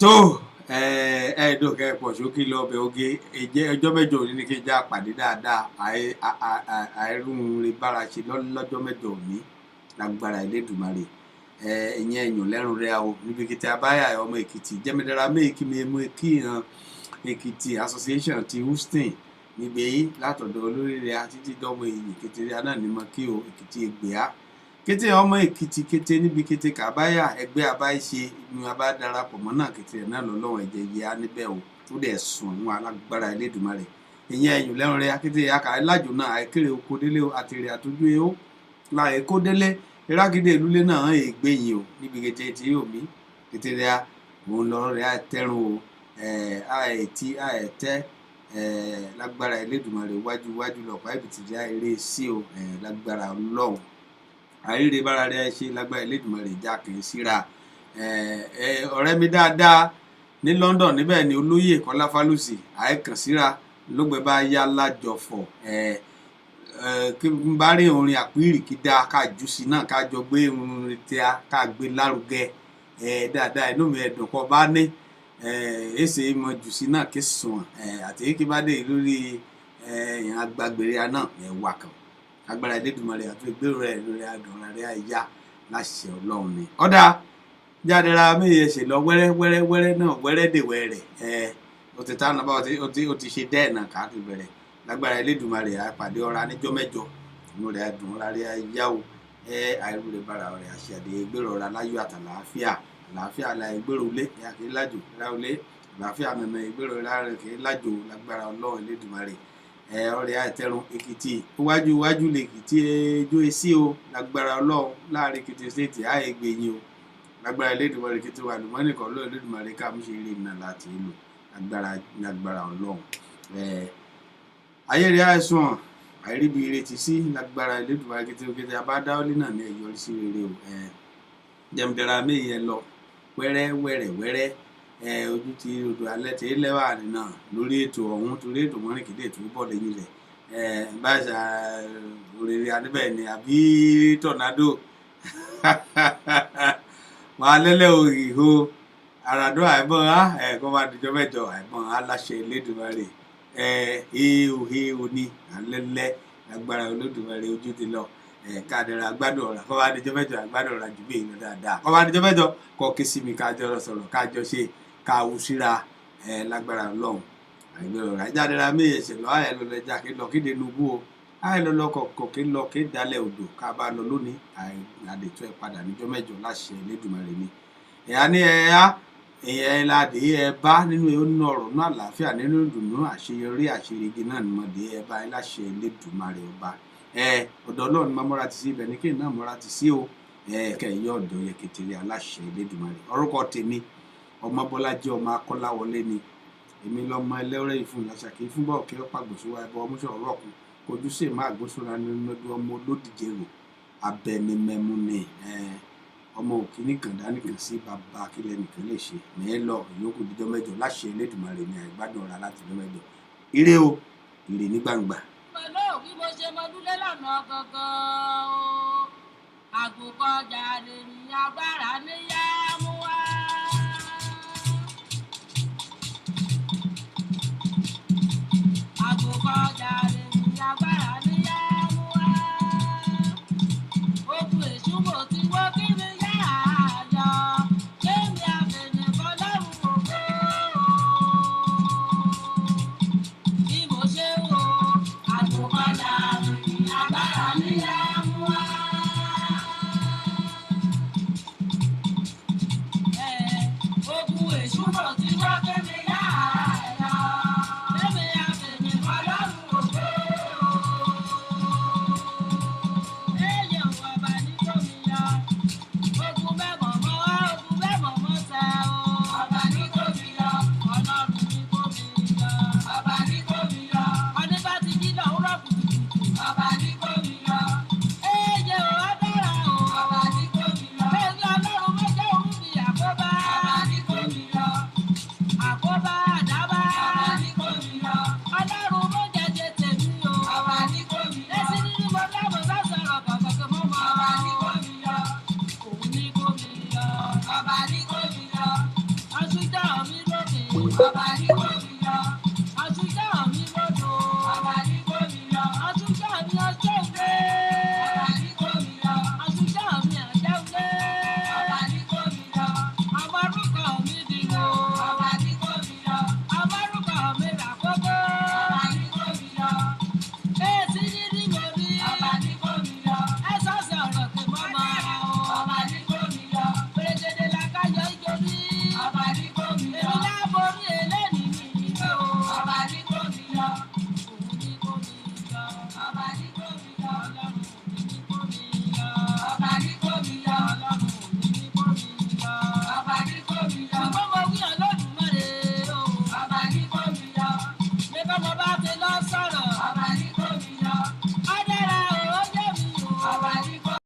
tó ẹ̀ẹ́dọ̀kẹ́ pọ̀ sókè lọ́bẹ̀ oge ọjọ́ mẹ́jọ òní ni kí n já pàdé dáadáa àìrùn rẹ̀ bára ṣe lọ́jọ́ mẹ́jọ òní lágbára Elédùmarè ìyẹn èèyàn lẹ́rùn rẹ̀ o níbi kìtì abáyà ọmọ Èkìtì jẹ́mẹ́dára méèkì mi mú kí hàn Èkìtì association ti Houston níbi yìí látọ̀dọ̀ olórí rẹ̀ títí dọ́mọ èyí kété rẹ̀ náà ní mọ́ kí o Èkìtì Ègbèá kété ọmọ Èkìtì kété níbi kété kàbáyà ẹgbẹ́ abáyé ni a bá darapọ̀ mọ́ náà kété rẹ̀ náà lọ́lọ́run ẹ̀jẹ̀ yẹ á níbẹ̀ o tó dẹ̀ sùn àwọn alágbára Elédùmarè ìyẹn ẹ̀yìn lẹ́rùn rẹ̀ kété aka ẹlájò náà àìkéré oko délé o àtẹ̀rẹ̀ àtọ́jú ẹ̀ o láì kó délé ìrágídé ìlúlé náà hàn ègbé yìí o níbi kété tí yóò mí kété rẹ̀ òun lọ́rọ̀ rẹ̀ àtẹ̀rùn o àìtí àìtẹ́ lágbára Elédùmarè wájú lọ́pàá ìbìtì jẹ́ eré sí o lágbára Ọlọ́run àríre bára rẹ̀ ṣe lágbára Elédùmarè já kì í síra ọ̀rẹ́ mi dáadáa ní London níbẹ̀ ni olóyè Kọ́lá Fálùsì àìkàn síra lógbẹ́ bá yá lájọfọ̀ kí n bá rí orin àpírì kí dáa ká jù sí náà ká jọ gbé orin tí a ká gbé lárugẹ dáadáa inú mi ẹ̀dùn kọ́ bá ní èsè mọ jù sí náà kí sùn àti kí bá dé lórí agbágbèrè náà wà kàn agbára Elédùmarè àti ìgbéró rẹ̀ lórí àdùn rẹ̀ àyà láṣẹ Ọlọ́run ni ọ̀dà jádẹ́ra méye ṣe lọ wẹ́rẹ́ náà wẹ́rẹ́ dè wẹ́rẹ́ ó ti tánà bá ó ti ṣe dẹ́ẹ̀nà ká ti bẹ̀rẹ̀ lágbára Elédùmarè àpàdé ọ̀ra níjọ́ mẹ́jọ inú rẹ̀ àdùn rẹ̀ àyà o àìrú rẹ̀ bára rẹ̀ àṣàdé ìgbéró ọ̀ra láyọ̀ àlàáfíà la ìgbéró ilé kì í lájò ráulé àlàáfíà nànà ìgbéró rẹ̀ kì í lájò lágbára Ọlọ́run Elédùmarè ọ̀rẹ́ àìtẹrun Èkìtì iwájú lèkìtì ẹjọ́ èsì o lágbára Ọlọ́run láàrin Èkìtì stéètì àìgbè yín o lágbára Elédùmarè Èkìtì wà lùmọ́nì kan lọ́ọ̀ Elédùmarè káàmúṣe eré iná láti ìlú lágbára Ọlọ́run ayé rẹ̀ àìsàn àìríbi ìrètí sí lágbára Elédùmarè kété abádáwọlé náà ní ẹ̀yọ́ sí rere o jẹ́mdẹ́ra méye lọ wẹ́rẹ́ ojú ti odò alẹ́ tí lẹ́wà nínà lórí ètò ọ̀hún torí ètò mọ́rin kéde ètò bọ́ lẹ́yìn rẹ̀ báṣà òrèrè àdébẹ̀ ni àbí tọ̀nádò wà lẹ́lẹ́ òhìhó àràdó àìbọ̀n kọ́ máa dìjọ́ mẹ́jọ àìbọ̀n aláṣẹ Elédùmarè òní alẹ́lẹ́ lágbára Olódùmarè ojú ti lọ káàdẹ̀rẹ̀ àgbàdo ọ̀rà kọ́ máa dìjọ́ mẹ́jọ àgbàdo ọ̀rà jù bẹ́ẹ̀ lọ dáadáa kọ́ máa dìjọ́ mẹ́jọ kọ́ kí sí mi kájọ sọ̀rọ̀ kájọ ṣe káwù síra lágbára Ọlọ́run àìgbẹ̀rọ̀ rà jádẹ́ra méyèsè lọ àìlọ́lẹ́jà kí lọ kéde nubú o àìlọ́lọ́kọ̀ kí lọ kí dalẹ̀ odò ká bá lọ lónìí àdètò ẹ̀ padà níjọ́ mẹ́jọ láṣẹ Elédùmarè ni ẹ̀yà ní ẹ̀yà ládé ẹ bá nínú ọ̀rọ̀ náà àlàáfíà nínú ìdùnnú àṣeyọrí àṣeyege náà ni mo dé ẹ bá láṣẹ Elédùmarè ọba ọ̀dọ̀ Ọlọ́run máa mọ́ra ti sí ibẹ̀ ní kí n náà mọ́ra ti sí o kẹ̀yọ́ ọ̀dọ̀ yẹ kẹtẹrẹ aláṣẹ Elédùmarè orúkọ tèmi ọmọ Bọ́lájí ọmọ Akọ́láwọlé ni èmi lọ́mọ ẹlẹ́rẹ́ ìfún làṣàkí fún bọ́ọ̀ kí ọ̀pá gbòsówá ẹbọ ọmúṣọ ọ̀rọ̀kùn kojú sí máa gbósóra nínú ọmọ olódìje rò abẹnimẹmu ni ọmọ òkè nìkan dánìkan sí bàbá akílẹ̀ nìkan lè ṣe mẹ́ẹ́ lọ ìyókù díjọ́ mẹ́jọ láṣẹ Elédùmarè ní àìgbádùn ọ̀rá láti díjọ́ mẹ́jọ ire o ire ní gbangba. pẹ̀lú bí mo ṣe mọ dúlé lọ́nà gangan o àgùkọ jàre ní agbára níyà mú.